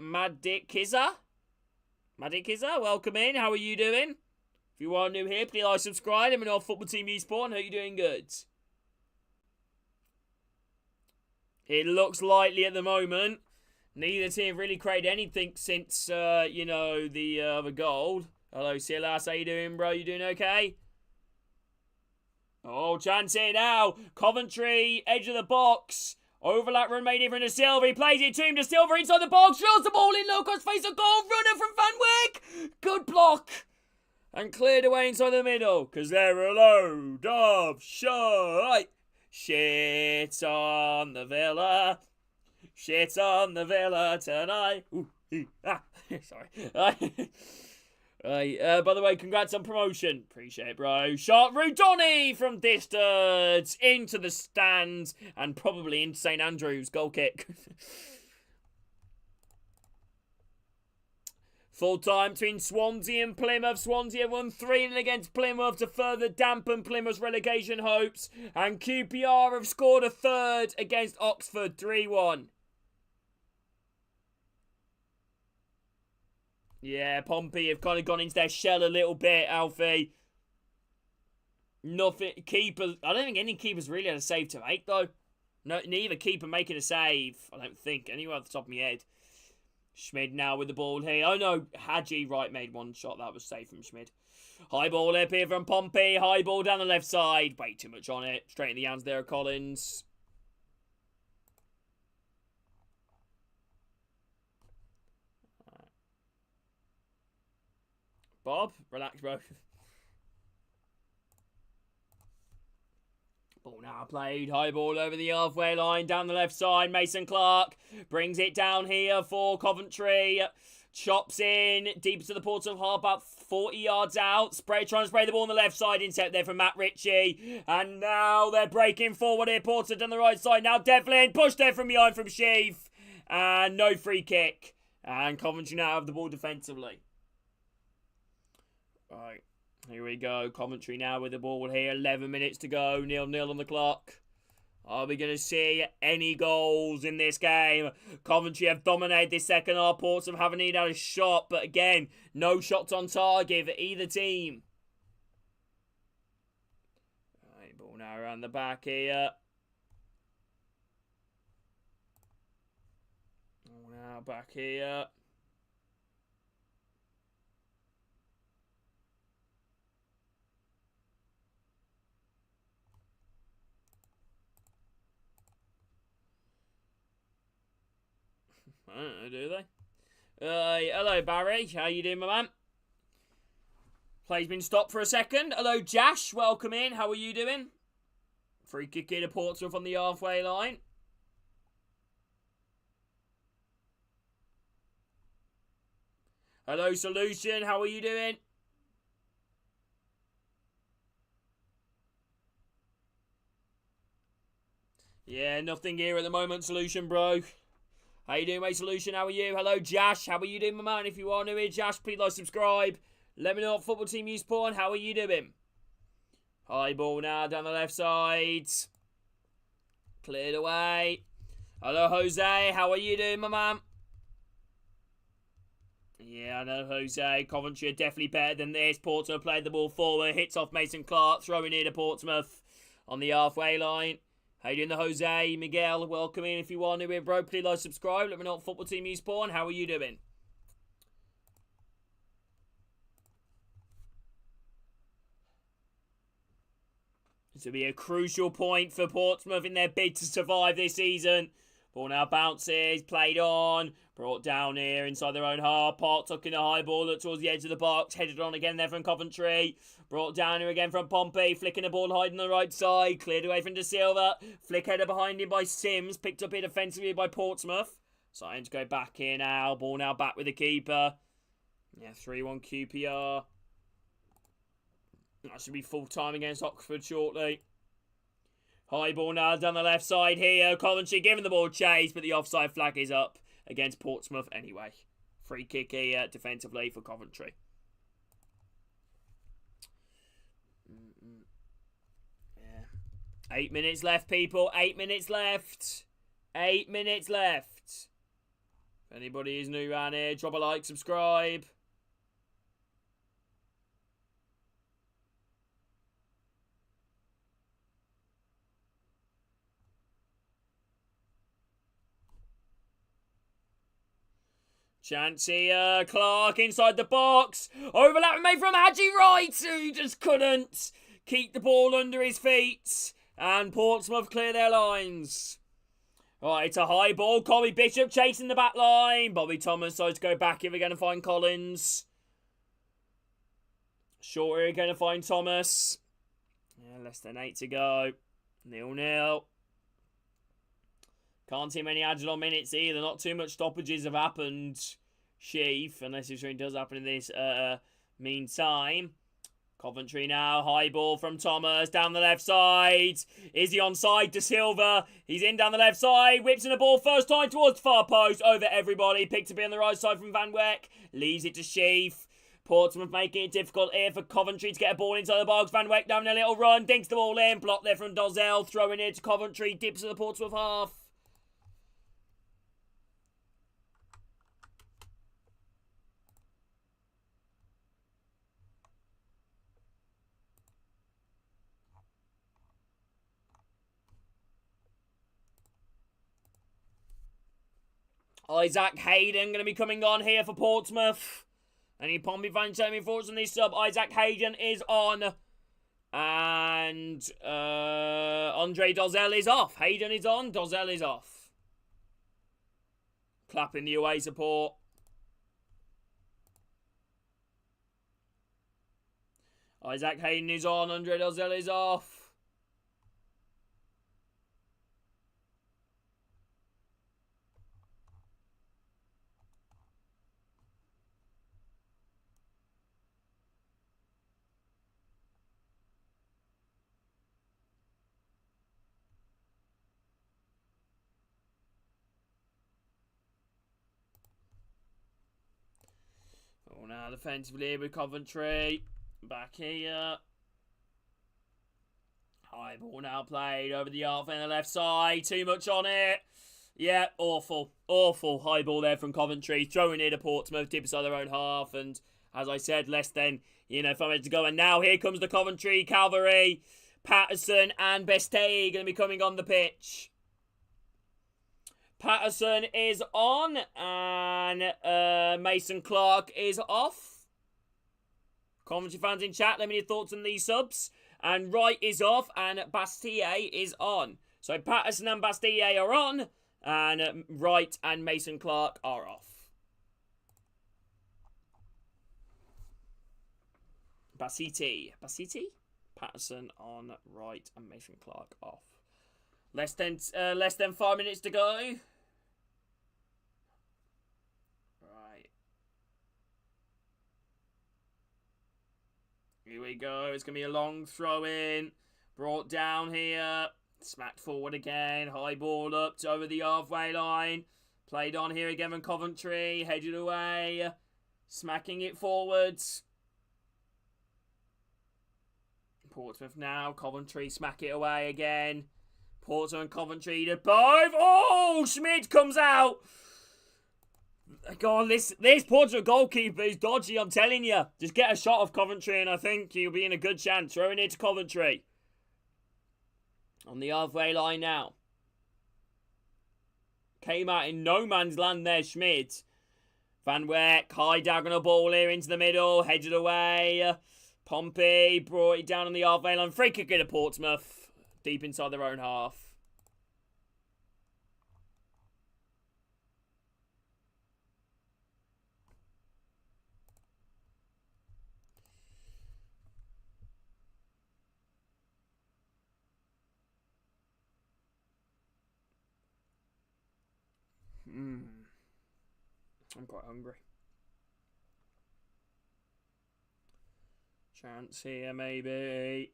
Madikiza? Madikiza, welcome in. How are you doing? If you are new here, please like, subscribe. Let me know Football Team Esport. Hope you're doing good. It looks likely at the moment. Neither team really created anything since, the goal. Hello, Silas. How you doing, bro? You doing okay? Oh, chance here now. Coventry, edge of the box. Overlap run made here from De Silva. He plays it to him. De Silva inside the box. Drills the ball in. Low-cost face of goal. Runner from Van Wyk. Good block. And cleared away inside the middle. Because they're a load of shite. Shit on the Villa. Shit on the Villa tonight. Ooh, sorry. By the way, congrats on promotion. Appreciate it, bro. Shot Rudoni from distance into the stands and probably into St Andrews. Goal kick. Full time between Swansea and Plymouth. Swansea have won 3-0 against Plymouth to further dampen Plymouth's relegation hopes. And QPR have scored a third against Oxford 3-1. Yeah, Pompey have kind of gone into their shell a little bit, Alfie. Nothing. Keepers. I don't think any keepers really had a save to make, though. No, neither keeper making a save. I don't think. Anyway, off the top of my head. Schmid now with the ball here. Oh, no. Hadji, right, made one shot. That was safe from Schmid. High ball up here from Pompey. High ball down the left side. Way too much on it. Straight in the hands there of Collins. Bob, relax, bro. Ball now played. High ball over the halfway line. Down the left side. Mason Clark brings it down here for Coventry. Chops in. Deep to the Portsmouth half, about 40 yards out. Trying to spray the ball on the left side. Intercept there from Matt Ritchie. And now they're breaking forward here. Portsmouth on the right side. Now Devlin. Pushed there from behind from Sheaf. And no free kick. And Coventry now have the ball defensively. Right, here we go. Coventry now with the ball here. 11 minutes to go. 0-0 on the clock. Are we going to see any goals in this game? Coventry have dominated this second half. Portsmouth haven't even had a shot. But again, no shots on target for either team. Right, ball now around the back here. Ball now back here. I don't know, do they? Hello, Barry. How you doing, my man? Play's been stopped for a second. Hello, Jash. Welcome in. How are you doing? Free kick in to Portsmouth on the halfway line. Hello, Solution. How are you doing? Yeah, nothing here at the moment, Solution, bro. How you doing, mate, Solution? How are you? Hello, Jash. How are you doing, my man? If you are new here, Jash, please like, subscribe. Let me know what football team you support and how are you doing? High ball now down the left side. Cleared away. Hello, Jose. How are you doing, my man? Yeah, I know, Jose. Coventry are definitely better than this. Portsmouth played the ball forward. Hits off Mason Clark. Throwing in to Portsmouth on the halfway line. How you doing, the Jose? Miguel, welcome in. If you are new here, bro, please like, subscribe. Let me know what football team you spawn. How are you doing? This will be a crucial point for Portsmouth in their bid to survive this season. Ball now bounces, played on, brought down here inside their own half. Park tucking a high ball up towards the edge of the box. Headed on again there from Coventry. Brought down here again from Pompey. Flicking the ball hiding on the right side. Cleared away from De Silva. Flick header behind him by Sims. Picked up here defensively by Portsmouth. Starting to go back here now. Ball now back with the keeper. Yeah, 3-1 QPR. That should be full time against Oxford shortly. High ball now down the left side here. Coventry giving the ball chase, but the offside flag is up against Portsmouth anyway. Free kick here defensively for Coventry. Yeah. 8 minutes left, people. 8 minutes left. 8 minutes left. If anybody is new around here, drop a like, subscribe. Chance here, Clark inside the box. Overlap made from Haji Wright, who just couldn't keep the ball under his feet. And Portsmouth clear their lines. Right, it's a high ball. Colby Bishop chasing the back line. Bobby Thomas decides to go back here. We're going to find Collins. Short here, going to find Thomas. Yeah, less than 8 to go. 0-0. Can't see many added on minutes either. Not too much stoppages have happened, Sheaf, unless it really does happen in this meantime. Coventry now, high ball from Thomas, down the left side. Is he onside? De Silva, he's in down the left side, whips in the ball first time towards the far post, over everybody. Picked up on the right side from Van Weck, leaves it to Sheaf. Portsmouth making it difficult here for Coventry to get a ball inside the box. Van Weck down a little run, dinks the ball in, blocked there from Dozell, throwing it to Coventry, dips to the Portsmouth half. Isaac Hayden going to be coming on here for Portsmouth. Any Pompey fans showing me thoughts on this sub? Isaac Hayden is on. And Andre Dozell is off. Hayden is on. Dozell is off. Clapping the away support. Isaac Hayden is on. Andre Dozell is off. Oh, now defensively with Coventry. Back here. High ball now played over the half and the left side. Too much on it. Yeah, awful. Awful high ball there from Coventry. Throwing it to Portsmouth, deep inside their own half. And as I said, less than, 5 minutes to go. And now here comes the Coventry cavalry. Patterson and Bestay going to be coming on the pitch. Patterson is on and Mason Clark is off. Coventry fans in chat, let me know your thoughts on these subs. And Wright is off and Bastille is on. So Patterson and Bastille are on And Wright and Mason Clark are off. Basiti. Patterson on Wright and Mason Clark off. Less than 5 minutes to go. Right. Here we go. It's going to be a long throw in. Brought down here. Smacked forward again. High ball up to over the halfway line. Played on here again from Coventry. Headed away. Smacking it forwards. Portsmouth now. Coventry smack it away again. Portsmouth and Coventry to both. Oh, Schmidt comes out. God, this Portsmouth goalkeeper is dodgy, I'm telling you. Just get a shot of Coventry and I think you'll be in a good chance. Throwing it to Coventry. On the halfway line now. Came out in no man's land there, Schmidt. Van Wyk, high diagonal ball here into the middle. Headed away. Pompey brought it down on the halfway line. Free kick at Portsmouth. Deep inside their own half. I'm quite hungry. Chance here, maybe.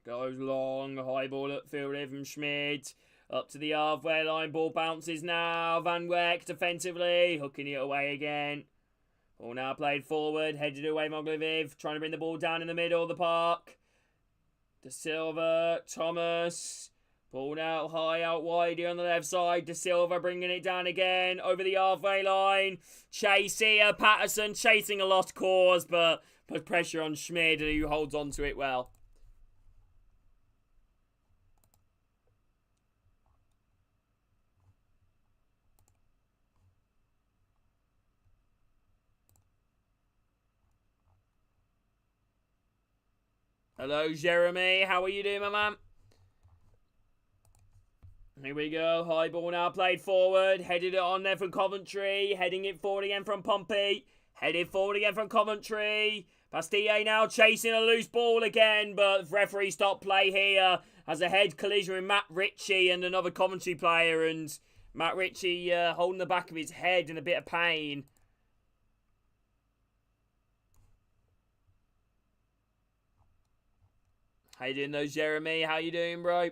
Goes long. High ball upfield here from Schmidt. Up to the halfway line. Ball bounces now. Van Wyk defensively. Hooking it away again. Ball now played forward. Headed away Mogliviv. Trying to bring the ball down in the middle of the park. De Silva. Thomas. Ball out high, out wide here on the left side. De Silva bringing it down again. Over the halfway line. Chase here. Patterson chasing a lost cause, but put pressure on Schmid, who holds on to it well. Hello, Jeremy. How are you doing, my man? Here we go. High ball now played forward. Headed it on there from Coventry. Heading it forward again from Pompey. Headed forward again from Coventry. Bastille now chasing a loose ball again, but referee stopped play here. Has a head collision with Matt Ritchie and another Coventry player, and Matt Ritchie holding the back of his head in a bit of pain. How you doing though, Jeremy? How you doing, bro?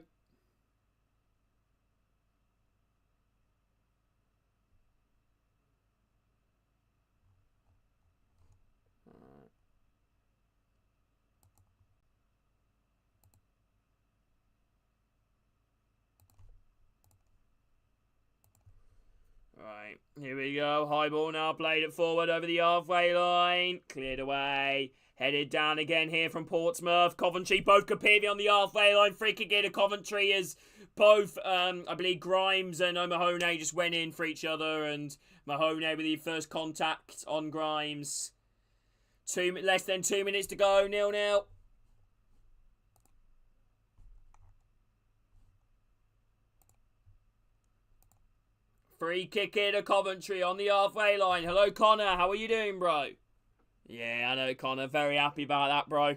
Right, here we go. High ball now played it forward over the halfway line. Cleared away. Headed down again here from Portsmouth. Coventry both Kapivi on the halfway line. Free kick here to Coventry as both, I believe, Grimes and O'Mahony just went in for each other. And Mahoney with the first contact on Grimes. Less than 2 minutes to go. 0-0. Free kick here to Coventry on the halfway line. Hello, Connor. How are you doing, bro? Yeah, I know, Connor. Very happy about that, bro.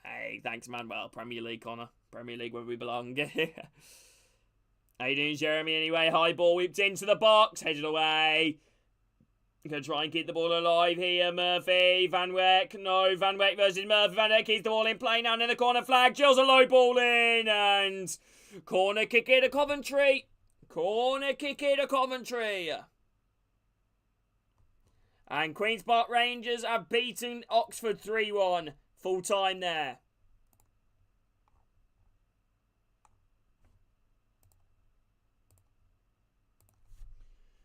Hey, thanks, man. Well, Premier League, Connor. Premier League where we belong. How you doing, Jeremy? Anyway, high ball whipped into the box. Headed away. Going to try and keep the ball alive here. Murphy. Van Wyk. No, Van Wyk versus Murphy. Van Wyk keeps the ball in play now in the corner flag. Drills a low ball in. And corner kick here to Coventry. Corner kick here to Coventry. And Queen's Park Rangers have beaten Oxford 3-1. Full time there.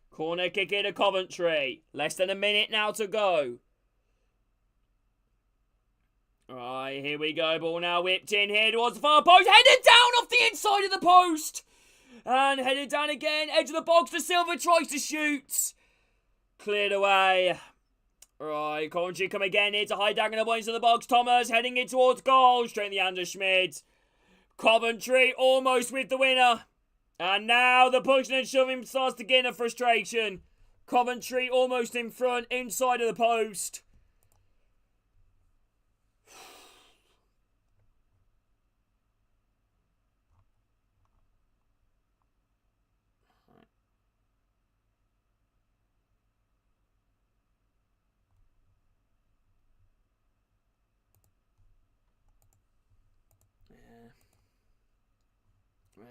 Corner kick here to Coventry. Less than a minute now to go. Alright, here we go. Ball now whipped in here towards the far post. Headed down off the inside of the post. And headed down again. Edge of the box. De Silva tries to shoot. Cleared away. Right, Coventry come again here to high diagonal points in the box. Thomas heading it towards goal. Straight in the hands of Schmidt. Coventry almost with the winner. And now the pushing and shoving starts to gain a frustration. Coventry almost in front, inside of the post.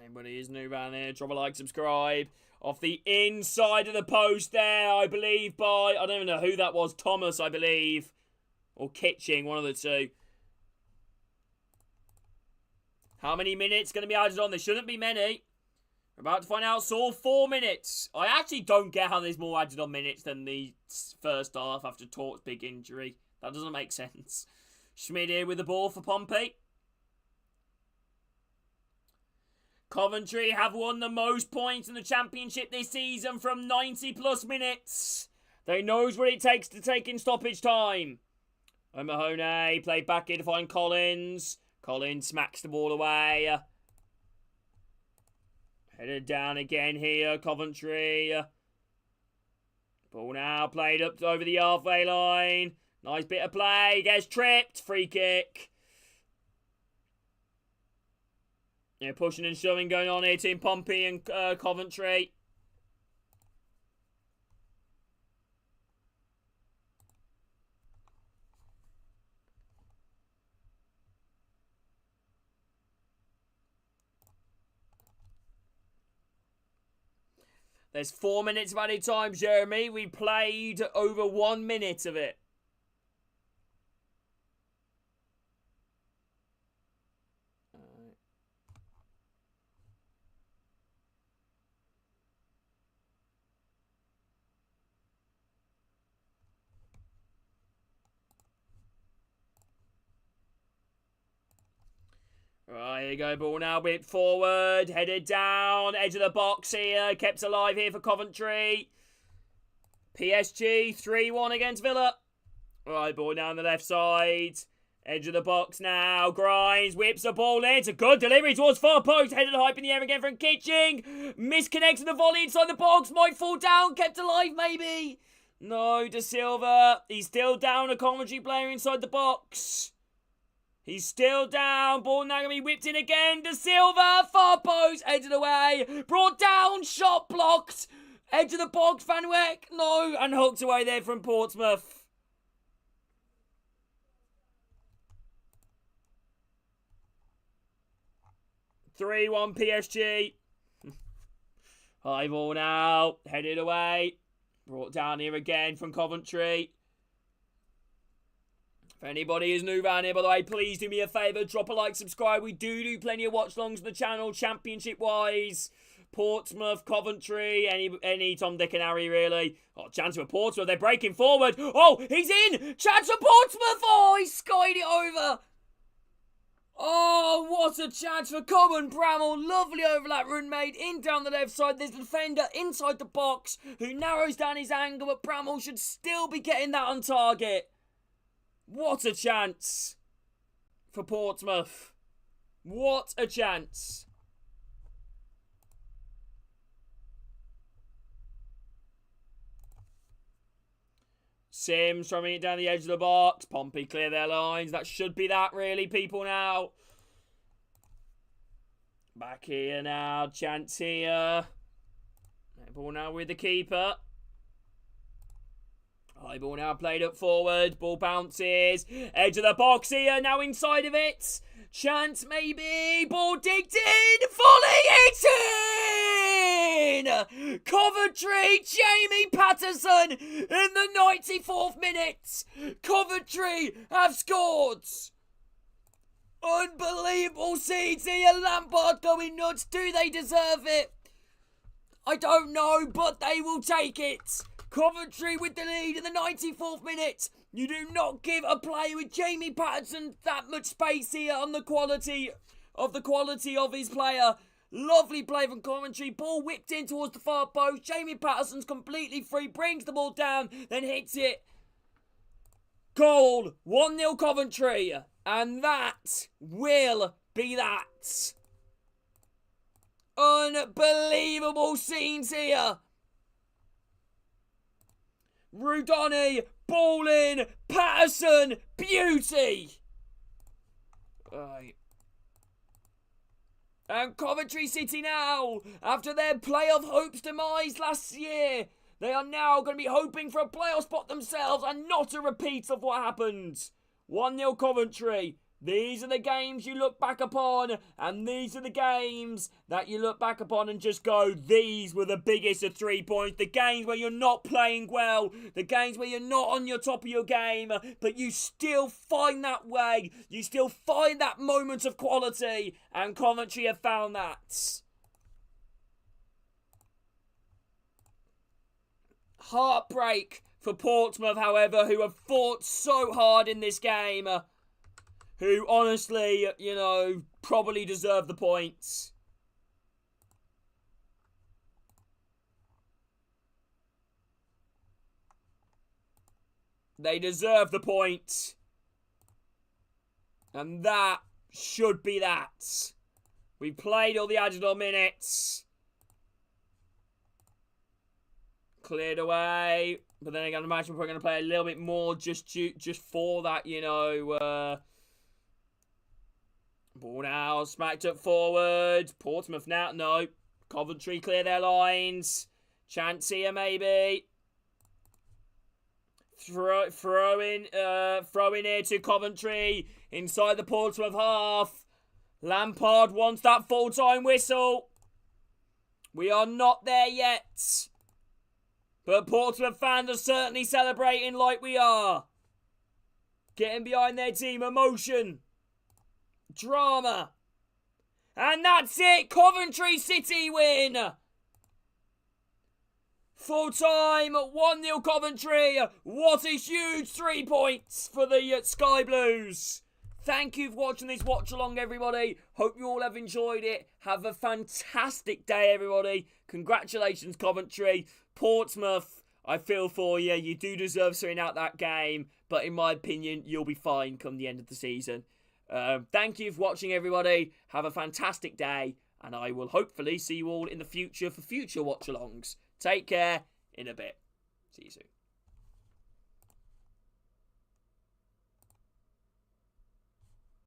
Anybody is new around here, drop a like, subscribe. Off the inside of the post there, I believe by, I don't even know who that was, Thomas, I believe. Or Kitching, one of the two. How many minutes going to be added on? There shouldn't be many. We're about to find out. It's all 4 minutes. I actually don't get how there's more added on minutes than the first half after Tort's big injury. That doesn't make sense. Schmid here with the ball for Pompey. Coventry have won the most points in the Championship this season from 90 plus minutes. They knows what it takes to take in stoppage time. O'Mahony played back in to find Collins. Collins smacks the ball away. Headed down again here, Coventry. Ball now played up over the halfway line. Nice bit of play. Gets tripped. Free kick. Yeah, pushing and shoving going on here between Pompey and Coventry. There's 4 minutes of added time, Jeremy. We played over 1 minute of it. Right, here you go, ball now, whipped forward, headed down, edge of the box here, kept alive here for Coventry. PSG 3-1 against Villa. Right, ball down the left side, edge of the box now, Grimes whips the ball in, it's a good delivery towards far post, headed high in the air again from Kitching, misconnects the volley inside the box, might fall down, kept alive maybe. No, De Silva, he's still down, a Coventry player inside the box. He's still down. Ball now going to be whipped in again. De Silva, far post, edge of the way. Brought down, shot blocked. Edge of the box, Van Wyck. No, and hooked away there from Portsmouth. (3-1) PSG. High ball now. Headed away. Brought down here again from Coventry. If anybody is new around here, by the way, please do me a favour. Drop a like, subscribe. We do plenty of watch-longs on the channel, Championship-wise. Portsmouth, Coventry, any Tom, Dick and Harry, really. Oh, chance for Portsmouth. They're breaking forward. Oh, he's in. Chance for Portsmouth. Oh, he skied it over. Oh, what a chance for Common Bramall. Lovely overlap run made in down the left side. There's the defender inside the box who narrows down his angle, but Bramall should still be getting that on target. What a chance for Portsmouth. What a chance. Sims throwing it down the edge of the box. Pompey clear their lines. That should be that, really, people, now. Back here now. Chance here. Ball now with the keeper. High ball now played up forward. Ball bounces. Edge of the box here. Now inside of it. Chance maybe. Ball digged in. Volley. It's in! Coventry. Jamie Patterson in the 94th minute. Coventry have scored. Unbelievable scenes here. Lampard going nuts. Do they deserve it? I don't know, but they will take it. Coventry with the lead in the 94th minute. You do not give a player with Jamie Patterson that much space here on the quality of his player. Lovely play from Coventry. Ball whipped in towards the far post. Jamie Patterson's completely free. Brings the ball down. Then hits it. Goal. 1-0 Coventry. And that will be that. Unbelievable scenes here. Rudoni, ball in, Patterson, beauty. Right. And Coventry City now, after their playoff hopes demise last year, they are now going to be hoping for a playoff spot themselves and not a repeat of what happened. 1-0 Coventry. These are the games you look back upon, and these are the games that you look back upon and just go, these were the biggest of 3 points. The games where you're not playing well, the games where you're not on your top of your game, but you still find that way, you still find that moment of quality, and Coventry have found that. Heartbreak for Portsmouth, however, who have fought so hard in this game. Who honestly, probably deserve the points. They deserve the point. And that should be that. We played all the additional minutes. Cleared away. But then again, I imagine we're going to play a little bit more just for that, Ball now, smacked up forward. Portsmouth now, no. Coventry clear their lines. Chance here, maybe. Throw in here to Coventry. Inside the Portsmouth half. Lampard wants that full-time whistle. We are not there yet. But Portsmouth fans are certainly celebrating like we are. Getting behind their team, emotion. Drama. And that's it. Coventry City win. Full time, 1-0 Coventry. What a huge 3 points for the Sky Blues. Thank you for watching this watch along, everybody. Hope you all have enjoyed it. Have a fantastic day, everybody. Congratulations, Coventry. Portsmouth, I feel for you. You do deserve something out that game. But in my opinion, you'll be fine come the end of the season. Thank you for watching, everybody. Have a fantastic day, and I will hopefully see you all in the future for future watch-alongs. Take care. In a bit. See you soon.